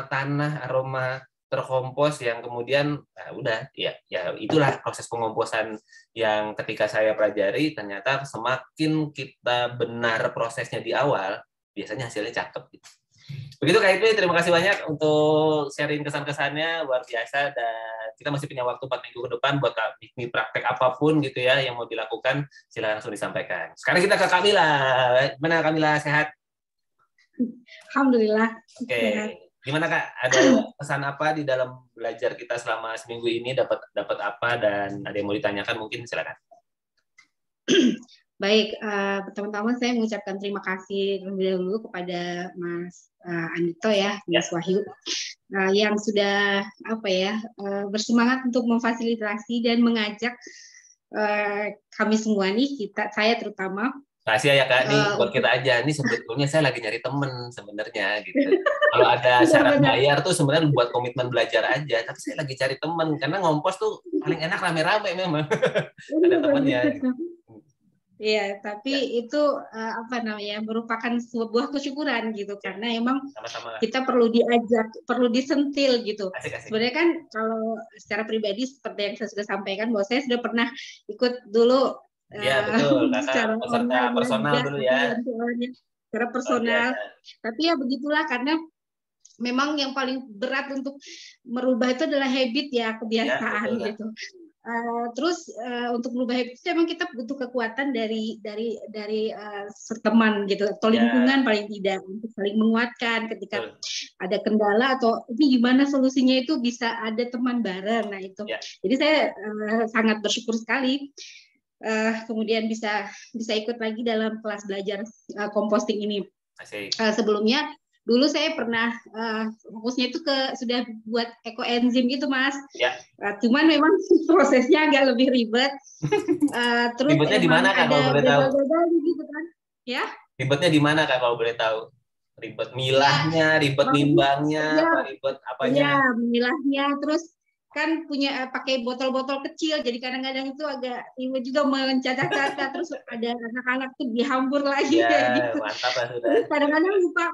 tanah, aroma terkompos yang kemudian udah ya itulah proses pengomposan yang ketika saya pelajari, ternyata semakin kita benar prosesnya di awal, biasanya hasilnya cakep gitu. Begitu Kak Idmi, terima kasih banyak untuk sharing kesan-kesannya, luar biasa. Dan kita masih punya waktu 4 minggu ke depan buat Kak Idmi praktek apapun gitu ya yang mau dilakukan, silakan langsung disampaikan. Sekarang kita ke Kamila. Gimana Kamila, sehat? Alhamdulillah. Oke. Gimana Kak? Ada pesan apa di dalam belajar kita selama seminggu ini? Dapat apa, dan ada yang mau ditanyakan mungkin, silakan. Baik, pertama-tama saya mengucapkan terima kasih terlebih dahulu kepada Mas Andito ya, Mas Wahyu, yang sudah bersemangat untuk memfasilitasi dan mengajak kami semua nih, saya terutama. Rahasia ya Kak, nih buat kita aja. Ini sebetulnya saya lagi nyari temen sebenarnya gitu. Kalau ada syarat bayar tuh sebenarnya buat komitmen belajar aja, tapi saya lagi cari temen, karena ngompos tuh paling enak rame-rame memang. Ada temennya. Gitu. Iya, tapi itu merupakan sebuah kesyukuran gitu, karena emang kita perlu diajak, perlu disentil gitu. Sebenarnya kan kalau secara pribadi seperti yang saya sudah sampaikan, bahwa saya sudah pernah ikut dulu betul, secara personal dulu ya. Secara personal. Tapi ya begitulah, karena memang yang paling berat untuk merubah itu adalah habit ya, kebiasaan gitu. Terus untuk merubah habit itu memang kita butuh kekuatan dari teman gitu, atau lingkungan paling tidak, untuk saling menguatkan ketika ada kendala atau ini gimana solusinya, itu bisa ada teman bareng. Nah itu, jadi saya sangat bersyukur sekali kemudian bisa ikut lagi dalam kelas belajar composting ini. Sebelumnya dulu saya pernah fokusnya itu sudah buat ekoenzim gitu Mas. Ya. Cuman memang prosesnya agak lebih ribet. Terus ribetnya di mana Kak kalau boleh tahu? Gagal gitu kan? Ya. Ribetnya di mana Kak kalau boleh tahu? Ribet milahnya, ribet nimbangnya, apa ribet apanya? Ya, milahnya. Terus kan punya pakai botol-botol kecil, jadi kadang-kadang itu agak ribet juga mencacah-cacah. Terus ada anak-anak tuh dihambur lagi ya, kayak gitu. Mantap lah sudah. Terus kadang-kadang lupa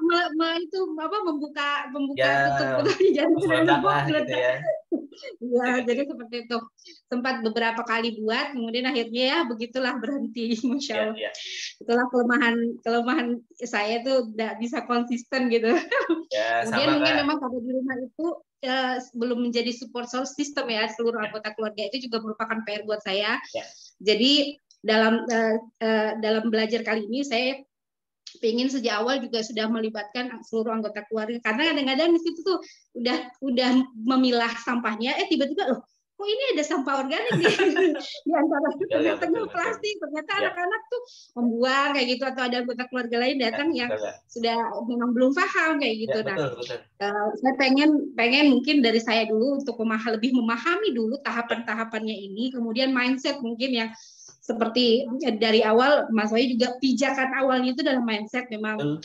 membuka tutup botolnya, jadi meledak gitu ya. Ya, jadi seperti itu. Sempat beberapa kali buat, kemudian akhirnya ya begitulah berhenti, Masya Allah. Ya. Itulah kelemahan saya tuh tidak bisa konsisten gitu. Ya, kemudian mungkin Kak. memang kalau di rumah itu belum menjadi support system ya, seluruh anggota keluarga itu juga merupakan PR buat saya. Ya. Jadi dalam belajar kali ini saya pengen sejak awal juga sudah melibatkan seluruh anggota keluarga, karena kadang-kadang di situ tuh udah memilah sampahnya, tiba-tiba loh kok ini ada sampah organik di antara tengah plastik, ternyata anak-anak tuh membuang kayak gitu, atau ada anggota keluarga lain datang yang sudah memang belum paham kayak gitu. Betul. Saya pengen mungkin dari saya dulu untuk lebih memahami dulu tahapan-tahapannya ini, kemudian mindset mungkin yang seperti dari awal Mas Wahyu juga pijakan awalnya itu dalam mindset memang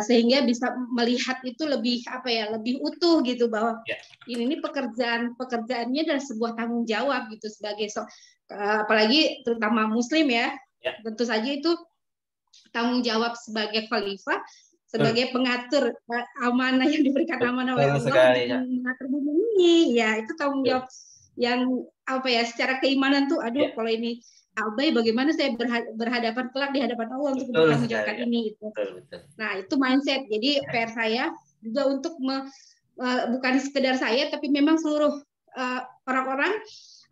sehingga bisa melihat itu lebih lebih utuh gitu, bahwa ini pekerjaannya adalah sebuah tanggung jawab gitu sebagai apalagi terutama Muslim ya. Tentu saja itu tanggung jawab sebagai khalifah, sebagai pengatur amanah yang diberikan amanah oleh Allah untuk mengatur bumi ini, ya itu tanggung jawab yang secara keimanan tuh kalau ini abai, bagaimana saya berhadapan kelak di hadapan Allah untuk mempertanggungjawabkan ini itu. Nah, itu mindset. Jadi PR saya juga untuk bukan sekedar saya, tapi memang seluruh orang-orang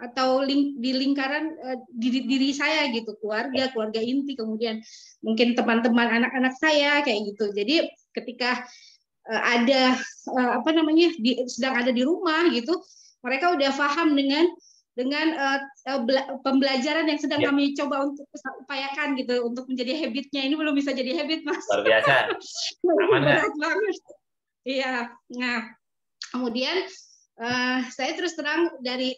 atau di lingkaran diri saya gitu, keluarga inti, kemudian mungkin teman-teman anak-anak saya kayak gitu. Jadi ketika ada sedang ada di rumah gitu, mereka udah paham dengan pembelajaran yang sedang kami coba untuk upayakan gitu, untuk menjadi habitnya. Ini belum bisa jadi habit, Mas. Luar biasa. Berat banget. Iya. Nah, kemudian saya terus terang dari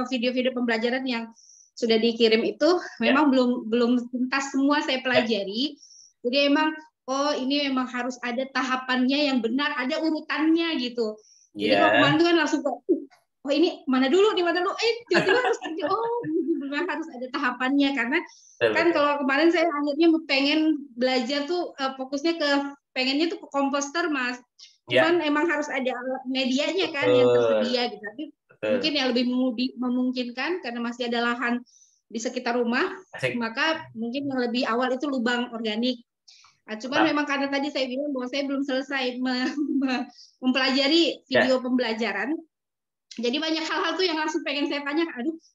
video-video pembelajaran yang sudah dikirim itu memang belum tuntas semua saya pelajari. Jadi emang ini memang harus ada tahapannya yang benar, ada urutannya gitu. Jadi kalau kemarin itu kan langsung ini mana dulu, tiba-tiba harus memang harus ada tahapannya, karena kan kalau kemarin saya akhirnya pengen belajar tuh fokusnya pengennya tuh ke komposter, Mas. Cuman emang harus ada medianya kan yang tersedia gitu. Tapi mungkin yang lebih memungkinkan karena masih ada lahan di sekitar rumah, maka mungkin yang lebih awal itu lubang organik. Cuman memang karena tadi saya bilang bahwa saya belum selesai mempelajari video pembelajaran. Jadi banyak hal-hal tuh yang langsung pengen saya tanya,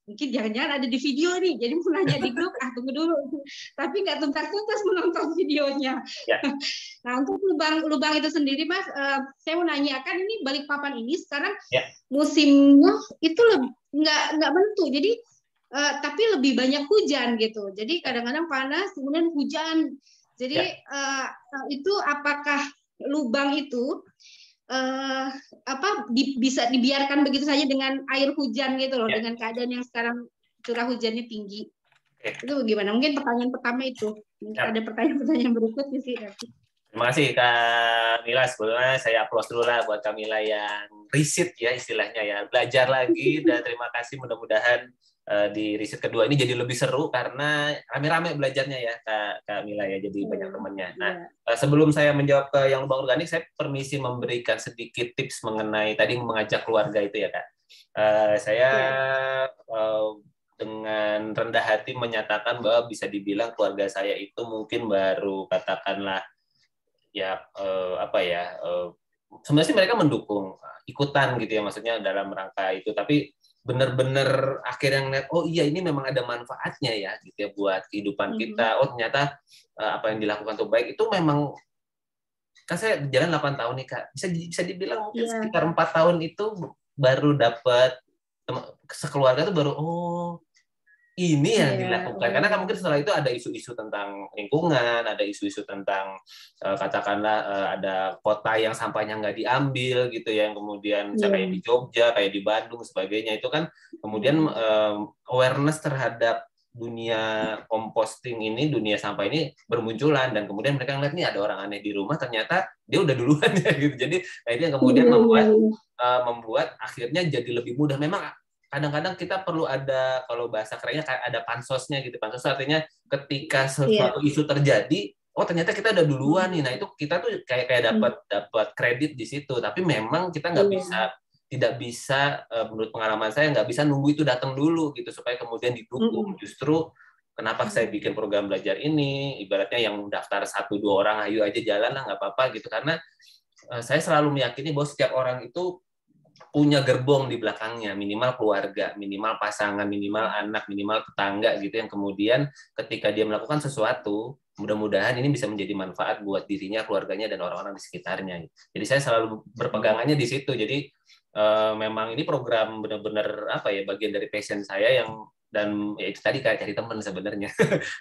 mungkin jangan-jangan ada di video nih, jadi mau nanya di grup, tunggu dulu. Tapi nggak tuntas-tuntas menonton videonya. Nah, untuk lubang itu sendiri, Mas, saya mau nanyakan, ini Balikpapan ini sekarang musimnya itu nggak menentu, jadi tapi lebih banyak hujan gitu. Jadi kadang-kadang panas, kemudian hujan. Jadi itu apakah lubang itu bisa dibiarkan begitu saja dengan air hujan gitu loh, dengan keadaan yang sekarang curah hujannya tinggi? Itu bagaimana? Mungkin pertanyaan pertama itu. Ada pertanyaan berikutnya sih. Terima kasih Kak Mila. Sebelumnya saya aplaus dulu lah buat Kak Mila yang riset ya istilahnya ya, belajar lagi, dan terima kasih, mudah-mudahan di riset kedua ini jadi lebih seru karena rame-rame belajarnya ya Kak Mila ya, jadi banyak temannya. Nah, sebelum saya menjawab ke yang lubang organik, saya permisi memberikan sedikit tips mengenai tadi mengajak keluarga itu ya Kak. Saya dengan rendah hati menyatakan bahwa bisa dibilang keluarga saya itu mungkin baru katakanlah sebenarnya mereka mendukung ikutan gitu ya, maksudnya dalam rangka itu, tapi benar-benar akhirnya ngeliat iya ini memang ada manfaatnya ya gitu ya buat kehidupan kita. Ternyata apa yang dilakukan itu baik. Itu memang kan saya jalan 8 tahun nih Kak, bisa dibilang mungkin sekitar 4 tahun itu baru dapat sekeluarga tuh baru ini yang dilakukan, karena kan mungkin setelah itu ada isu-isu tentang lingkungan, ada isu-isu tentang katakanlah ada kota yang sampahnya nggak diambil gitu ya, yang kemudian kayak di Jogja, kayak di Bandung sebagainya, itu kan kemudian awareness terhadap dunia composting ini, dunia sampah ini bermunculan, dan kemudian mereka ngeliat nih ada orang aneh di rumah, ternyata dia udah duluan ya gitu. Jadi itu yang kemudian membuat akhirnya jadi lebih mudah. Memang kadang-kadang kita perlu ada, kalau bahasa kerennya kayak ada pansosnya gitu. Pansos artinya ketika sesuatu isu terjadi, oh ternyata kita udah duluan nih. Nah itu kita tuh kayak dapat kredit di situ. Tapi memang kita tidak bisa, menurut pengalaman saya nggak bisa nunggu itu datang dulu gitu supaya kemudian didukung. Justru kenapa saya bikin program belajar ini, ibaratnya yang daftar 1-2 orang, ayo aja jalan lah, nggak apa-apa gitu. Karena saya selalu meyakini bahwa setiap orang itu punya gerbong di belakangnya, minimal keluarga, minimal pasangan, minimal anak, minimal tetangga gitu, yang kemudian ketika dia melakukan sesuatu, mudah-mudahan ini bisa menjadi manfaat buat dirinya, keluarganya, dan orang-orang di sekitarnya. Jadi saya selalu berpegangannya di situ. Jadi memang ini program benar-benar bagian dari passion saya, yang dan ya itu tadi kayak cari teman sebenarnya.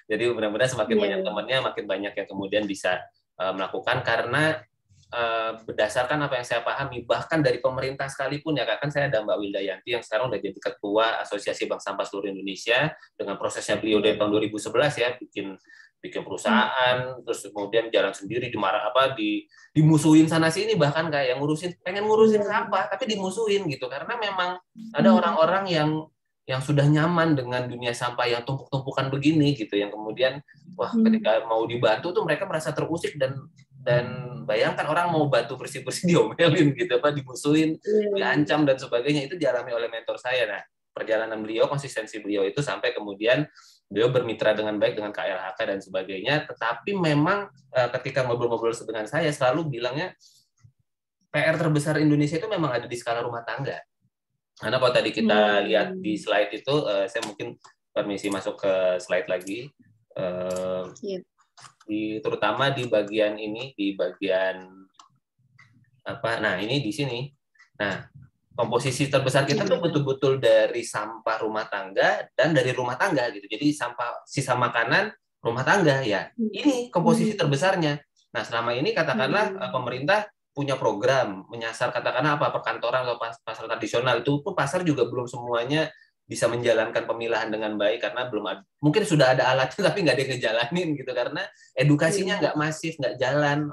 Jadi mudah-mudahan semakin banyak temannya, makin banyak yang kemudian bisa melakukan, karena berdasarkan apa yang saya pahami, bahkan dari pemerintah sekalipun ya, kan saya ada Mbak Wilda Yanti yang sekarang udah jadi ketua Asosiasi Bank Sampah Seluruh Indonesia, dengan prosesnya beliau dari tahun 2011 ya, bikin perusahaan, terus kemudian jalan sendiri, dimusuhin sana sini, bahkan kayak yang pengen ngurusin sampah tapi dimusuhin gitu, karena memang ada orang-orang yang sudah nyaman dengan dunia sampah yang tumpuk-tumpukan begini gitu, yang kemudian ketika mau dibantu tuh mereka merasa terusik, dan bayangkan orang mau bantu bersih-bersih diomelin gitu, dimusuhin, diancam dan sebagainya. Itu dialami oleh mentor saya. Nah, perjalanan beliau, konsistensi beliau itu sampai kemudian beliau bermitra dengan baik dengan KLHK dan sebagainya. Tetapi memang ketika ngobrol-ngobrol dengan saya selalu bilangnya PR terbesar Indonesia itu memang ada di skala rumah tangga. Karena kalau tadi kita lihat di slide itu, saya mungkin permisi masuk ke slide lagi. Terutama di bagian ini, di bagian ini di sini. Nah, komposisi terbesar kita tuh betul-betul dari sampah rumah tangga dan dari rumah tangga gitu. Jadi sisa makanan rumah tangga ya. Ini komposisi terbesarnya. Nah, selama ini katakanlah pemerintah punya program menyasar katakanlah perkantoran atau pasar tradisional, itu pun pasar juga belum semuanya bisa menjalankan pemilahan dengan baik, karena belum ada, mungkin sudah ada alatnya tapi nggak ada yang ngejalanin gitu, karena edukasinya nggak masif, nggak jalan.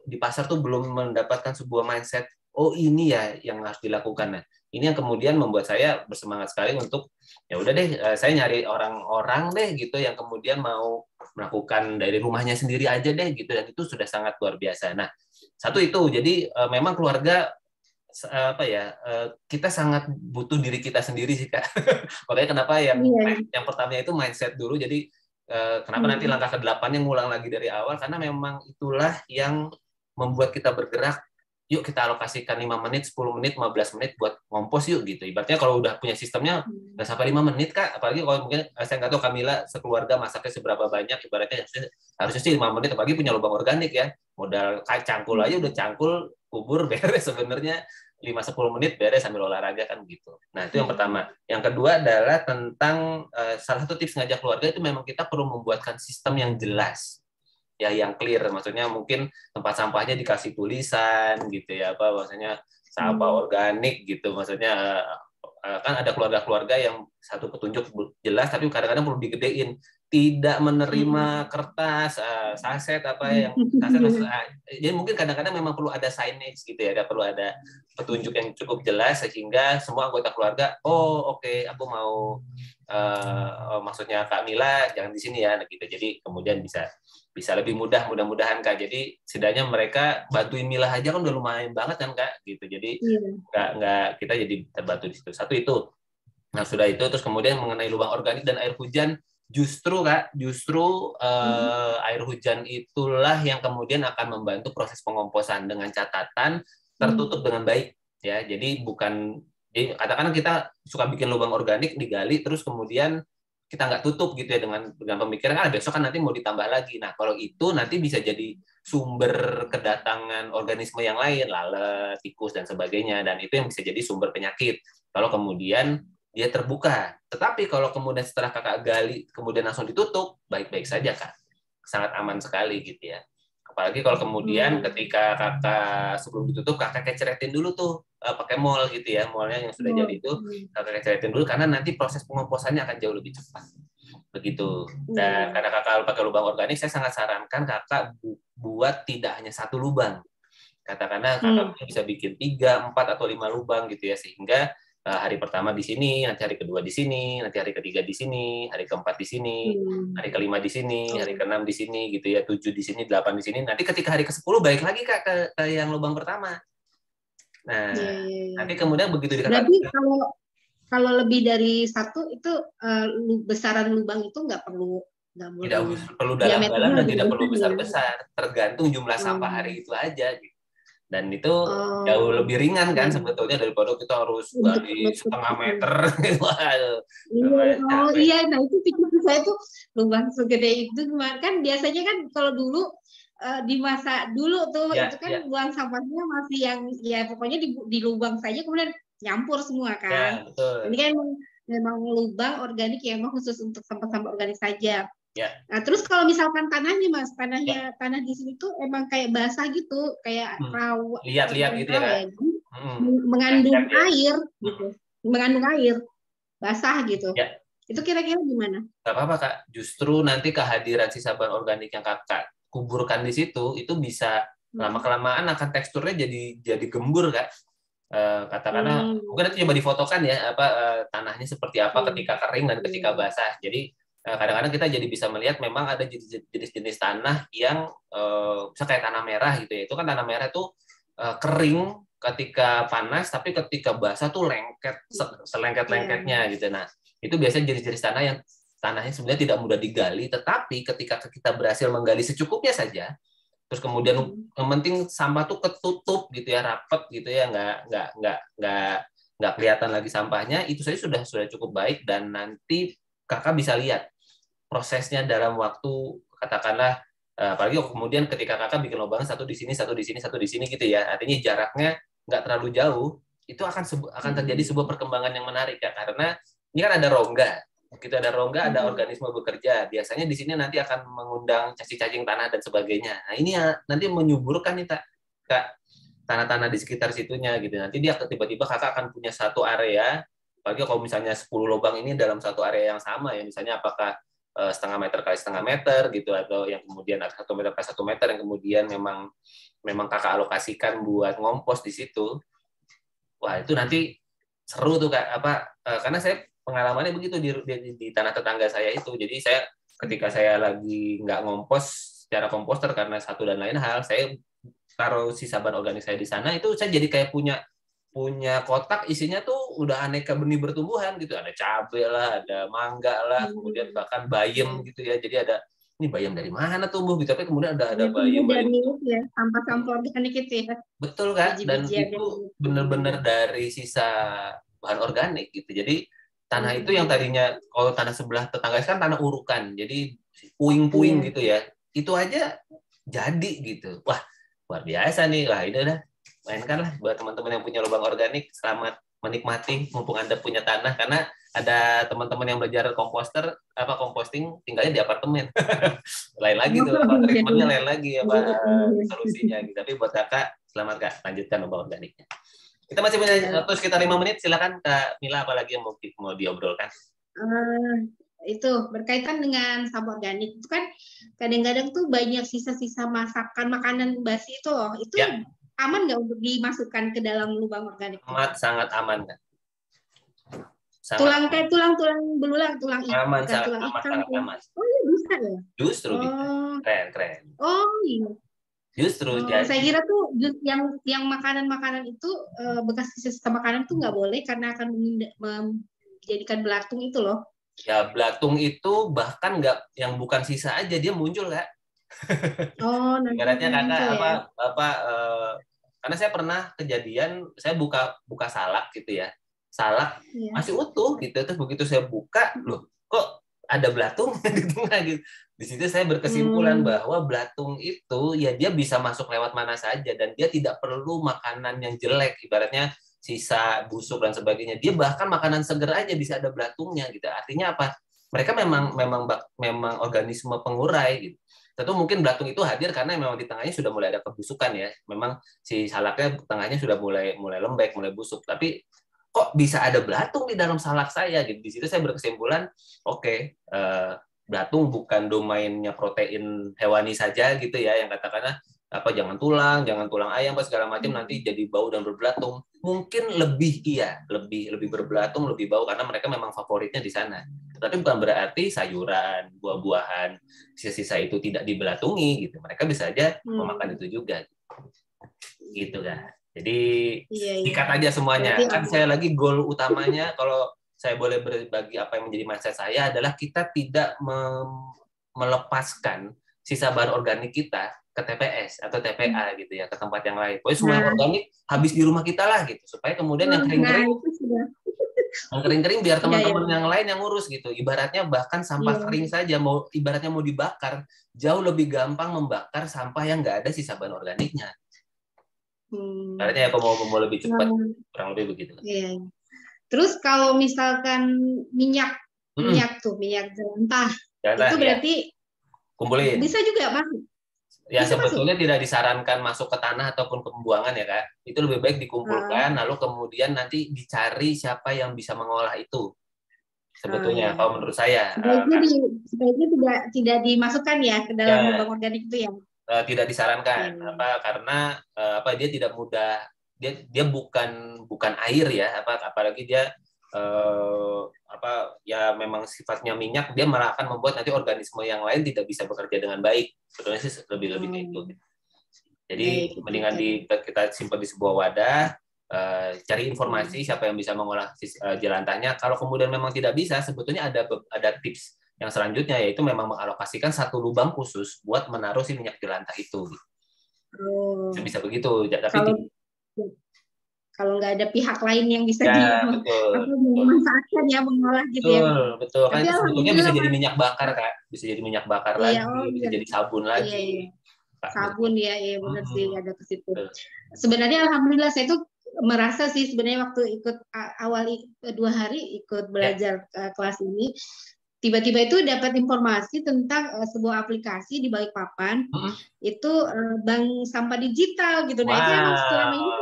Di pasar tuh belum mendapatkan sebuah mindset, oh ini ya yang harus dilakukan. Nah, ini yang kemudian membuat saya bersemangat sekali untuk ya udah deh, saya nyari orang-orang deh gitu yang kemudian mau melakukan dari rumahnya sendiri aja deh gitu, dan itu sudah sangat luar biasa. Nah, satu itu, jadi memang keluarga kita sangat butuh diri kita sendiri sih Kak. Makanya kenapa yang pertamanya itu mindset dulu. Jadi kenapa nanti langkah ke-8 yang ngulang lagi dari awal, karena memang itulah yang membuat kita bergerak. Yuk kita alokasikan 5 menit, 10 menit, 15 menit buat ngompos yuk gitu. Ibaratnya kalau udah punya sistemnya nggak sampai 5 menit Kak. Apalagi kalau mungkin saya nggak tahu Kamila sekeluarga masaknya seberapa banyak, ibaratnya harusnya sih 5 menit, apalagi punya lubang organik ya. Modal cangkul aja udah cangkul, kubur beres sebenarnya 5-10 menit beres sambil olahraga kan gitu. Nah, itu yang pertama. Yang kedua adalah tentang salah satu tips ngajak keluarga itu memang kita perlu membuatkan sistem yang jelas. Ya, yang clear, maksudnya mungkin tempat sampahnya dikasih tulisan gitu ya, maksudnya sampah organik gitu, maksudnya kan ada keluarga-keluarga yang satu petunjuk jelas tapi kadang-kadang perlu digedein, tidak menerima kertas, saset jadi mungkin kadang-kadang memang perlu ada signage gitu ya, perlu ada petunjuk yang cukup jelas sehingga semua anggota keluarga, oke, aku mau maksudnya Kak Mila jangan di sini ya gitu. Jadi kemudian bisa lebih mudah-mudahan Kak. Jadi setidaknya mereka bantuin Mila aja kan udah lumayan banget kan Kak gitu. Jadi nggak kita jadi terbantu di situ. Satu itu. Nah, sudah itu terus kemudian mengenai lubang organik dan air hujan, justru air hujan itulah yang kemudian akan membantu proses pengomposan dengan catatan tertutup dengan baik ya. Jadi katakanlah kita suka bikin lubang organik digali terus kemudian kita nggak tutup gitu ya dengan pemikiran besok kan nanti mau ditambah lagi. Nah, kalau itu nanti bisa jadi sumber kedatangan organisme yang lain, lalat, tikus dan sebagainya, dan itu yang bisa jadi sumber penyakit kalau kemudian dia terbuka. Tetapi kalau kemudian setelah kakak gali, kemudian langsung ditutup, baik-baik saja Kak. Sangat aman sekali gitu ya. Apalagi kalau kemudian ketika kakak sebelum ditutup, kakak keceretin dulu tuh pakai mol gitu ya. Molnya yang sudah jadi itu, kakak keceretin dulu, karena nanti proses pengomposannya akan jauh lebih cepat. Begitu. Dan karena kakak pakai lubang organik, saya sangat sarankan kakak buat tidak hanya satu lubang. Katakanlah kakak bisa bikin 3, 4, atau 5 lubang gitu ya, sehingga hari pertama di sini, nanti hari kedua di sini, nanti hari ketiga di sini, hari keempat di sini, hari kelima di sini, hari keenam di sini gitu ya, 7 di sini, 8 di sini. Nanti ketika hari ke-10 balik lagi Kak ke yang lubang pertama. Nah, nanti kemudian begitu dikatakan. Berarti kalau lebih dari satu itu besaran lubang itu nggak perlu dalam-dalam dan tidak perlu besar-besar, tergantung jumlah sampah hari itu aja gitu. Dan itu jauh lebih ringan kan sebetulnya daripada kita harus gali setengah meter. Iya, nah itu pikir saya tuh lubang segede itu kan biasanya kan kalau dulu di masa dulu tuh itu kan buang sampahnya masih yang ya pokoknya di lubang saja kemudian nyampur semua kan. Ini kan memang lubang organik yang memang khusus untuk sampah-sampah organik saja. Nah, terus kalau misalkan tanahnya Mas, tanah di sini tuh emang kayak basah gitu, kayak rawa, lihat gitu ya, mengandung air gitu, mengandung air basah gitu. Itu kira-kira gimana? Gak apa-apa Kak, justru nanti kehadiran sisa bahan organik yang kakak kuburkan di situ itu bisa lama-kelamaan akan teksturnya jadi gembur Kak. Katakanlah mungkin nanti coba difotokan ya tanahnya seperti apa ketika kering dan ketika basah. Jadi kadang-kadang kita jadi bisa melihat memang ada jenis-jenis tanah yang bisa kayak tanah merah gitu ya. Itu kan tanah merah itu kering ketika panas, tapi ketika basah tuh lengket, selengket-lengketnya gitu. Nah, itu biasanya jenis-jenis tanah yang tanahnya sebenarnya tidak mudah digali, tetapi ketika kita berhasil menggali secukupnya saja, terus kemudian yang penting sampah tuh ketutup gitu ya, rapet gitu ya, nggak kelihatan lagi sampahnya, itu saja sudah cukup baik. Dan nanti kakak bisa lihat prosesnya dalam waktu katakanlah apalagi kemudian ketika kakak bikin lubang satu di sini gitu ya, artinya jaraknya nggak terlalu jauh, itu akan terjadi sebuah perkembangan yang menarik ya, karena ini kan ada rongga, begitu ada rongga ada organisme bekerja, biasanya di sini nanti akan mengundang cacing-cacing tanah dan sebagainya. Nah ini ya nanti menyuburkan nih Kak tanah-tanah di sekitar situnya gitu, nanti dia tiba-tiba kakak akan punya satu area. Apalagi kalau misalnya 10 lubang ini dalam satu area yang sama ya, misalnya apakah setengah meter kali setengah meter gitu, atau yang kemudian 1 meter kali 1 meter yang kemudian memang kakak alokasikan buat ngompos di situ. Wah itu nanti seru tuh Kak, karena saya pengalamannya begitu di tanah tetangga saya itu. Jadi saya ketika saya lagi nggak ngompos secara komposter karena satu dan lain hal, saya taruh sisa bahan organik saya di sana, itu saya jadi kayak punya kotak isinya tuh udah aneka benih bertumbuhan gitu, ada cabai lah, ada mangga lah, kemudian bahkan bayam gitu ya. Jadi ada ini bayam dari mana tumbuh gitu, tapi kemudian ada bayam ya, sampah-sampah organik itu ya. Betul Kak, dan itu benar-benar dari sisa bahan organik gitu. Jadi tanah itu yang tadinya kalau tanah sebelah tetangga kan tanah urukan, jadi puing-puing gitu ya, itu aja jadi gitu. Wah luar biasa nih, lah ini udah mainkan lah buat teman-teman yang punya lubang organik, selamat menikmati mumpung Anda punya tanah, karena ada teman-teman yang belajar composting tinggalnya di apartemen. Lain lagi tuh treatmentnya, lain lagi solusinya gitu. Tapi buat kakak selamat Kak, lanjutkan lubang organiknya. Kita masih punya waktu sekitar 5 menit, silakan Kak Mila, apalagi yang mau diobrolkan. Itu berkaitan dengan sampah organik itu kan kadang-kadang tuh banyak sisa-sisa masakan makanan basi itu loh, itu aman nggak untuk dimasukkan ke dalam lubang organik? Sangat aman kan. Tulang belulang, tulang ikan. Aman, sangat aman. Oh iya bisa ya? Justru bisa. Keren. Oh iya. Justru saya kira tuh yang makanan-makanan itu bekas sisa makanan tuh nggak boleh karena akan menjadikan belatung itu loh. Ya belatung itu bahkan nggak, yang bukan sisa aja dia muncul Kak. Oh, ibaratnya kakak karena saya pernah kejadian, saya buka salak gitu ya, salak masih utuh gitu, terus begitu saya buka, loh kok ada belatung di tengah gitu. Di situ saya berkesimpulan bahwa belatung itu ya dia bisa masuk lewat mana saja dan dia tidak perlu makanan yang jelek. Ibaratnya sisa busuk dan sebagainya. Dia bahkan makanan seger aja bisa ada belatungnya gitu. Artinya apa? Mereka memang organisme pengurai gitu. Tentu mungkin belatung itu hadir karena memang di tengahnya sudah mulai ada kebusukan ya. Memang si salaknya tengahnya sudah mulai lembek, mulai busuk. Tapi kok bisa ada belatung di dalam salak saya gitu. Di situ saya berkesimpulan, oke, belatung bukan domainnya protein hewani saja gitu ya, yang katakanlah apa jangan tulang ayam apa segala macam nanti jadi bau dan berbelatung. Mungkin lebih berbelatung, lebih bau karena mereka memang favoritnya di sana. Tapi bukan berarti sayuran, buah-buahan, sisa-sisa itu tidak dibelatungi gitu. Mereka bisa aja memakan itu juga. Gitu kan. Jadi sikat aja semuanya. Kan saya lagi goal utamanya kalau saya boleh berbagi apa yang menjadi mindset saya adalah kita tidak melepaskan sisa bahan organik kita ke TPS atau TPA gitu ya, ke tempat yang lain. Pokoknya semua yang organik habis di rumah kita lah gitu, supaya kemudian yang kering-kering biar teman-teman yang lain yang ngurus gitu. Ibaratnya bahkan sampah kering saja ibaratnya mau dibakar, jauh lebih gampang membakar sampah yang nggak ada sisa bahan organiknya. Ibaratnya ya kalau mau lebih cepat, kurang lebih begitu. Iya. Terus kalau misalkan minyak jelantah, itu berarti kumpulin. Bisa juga masuk. Ya sebetulnya tidak disarankan masuk ke tanah ataupun pembuangan ya Kak. Itu lebih baik dikumpulkan, lalu kemudian nanti dicari siapa yang bisa mengolah itu. Sebetulnya kalau menurut saya. Sebaiknya tidak dimasukkan ya ke dalam lubang organik itu ya. Tidak disarankan. Karena dia tidak mudah. Dia bukan air ya. Apalagi dia ya memang sifatnya minyak, dia malah akan membuat nanti organisme yang lain tidak bisa bekerja dengan baik. Sebetulnya sih lebih kayak itu. Jadi mendingan kita simpan di sebuah wadah, cari informasi siapa yang bisa mengolah jelantahnya. Kalau kemudian memang tidak bisa, sebetulnya ada tips yang selanjutnya, yaitu memang mengalokasikan satu lubang khusus buat menaruh si minyak jelantah itu. Bisa begitu. Tapi kalau nggak ada pihak lain yang bisa dimanfaatkan ya mengolah gitu ya. Betul. Kan itu sebetulnya bisa jadi minyak bakar Kak, bisa jadi minyak bakar lagi, bisa jadi sabun lagi. Sabun ya, benar sih ada ke situ. Sebenarnya alhamdulillah saya tuh merasa sih sebenarnya waktu ikut awal 2 hari ikut belajar kelas ini, tiba-tiba itu dapat informasi tentang sebuah aplikasi di Balikpapan, itu bank sampah digital gitu. Nah, itu emang selama ini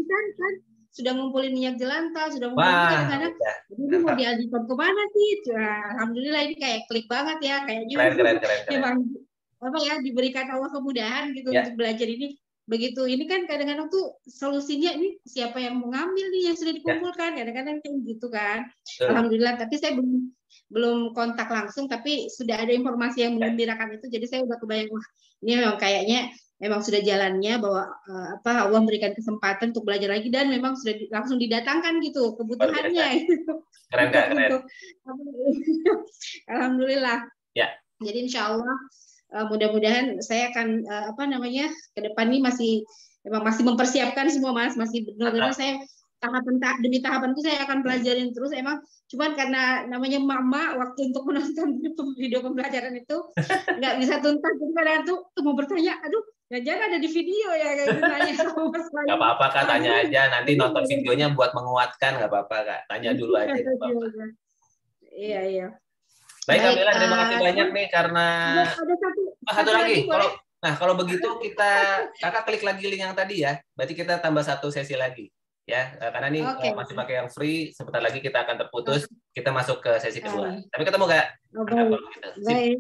kan sudah ngumpulin minyak jelantah, sudah ngumpulin kadang-kadang ini mau dialihkan kemana sih? Alhamdulillah ini kayak klik banget ya, kayaknya memang diberikan Allah kemudahan gitu untuk belajar ini. Begitu ini kan kadang-kadang tuh solusinya ini siapa yang mau ngambil nih yang sudah dikumpulkan, kadang-kadang kayak gitu kan. Alhamdulillah, tapi saya belum kontak langsung, tapi sudah ada informasi yang menggembirakan itu, jadi saya udah kebayang, wah ini memang kayaknya memang sudah jalannya bahwa Allah memberikan kesempatan untuk belajar lagi dan memang sudah langsung didatangkan gitu kebutuhannya. Keren Kak, keren. Alhamdulillah. Ya. Jadi insya Allah mudah-mudahan saya akan ke depan ini masih mempersiapkan semua Mas, masih benar-benar saya tahapan demi tahapan itu saya akan pelajarin terus. Emang cuman karena namanya mama waktu untuk menonton video pembelajaran itu nggak bisa tuntas, jadi kadang tuh mau bertanya, aduh jangan ada di video ya kayak gitu, nanya sama Mas. Nggak apa-apa Kak, tanya aja, nanti nonton videonya buat menguatkan, nggak apa-apa Kak, tanya dulu aja. Iya. Baik Kak Bella, terima kasih banyak nih karena ada satu lagi. Kalau begitu Kakak klik lagi link yang tadi ya, berarti kita tambah satu sesi lagi. Ya, karena ini masih pakai yang free, sebentar lagi kita akan terputus, kita masuk ke sesi kedua. Tapi ketemu Kak. Baik.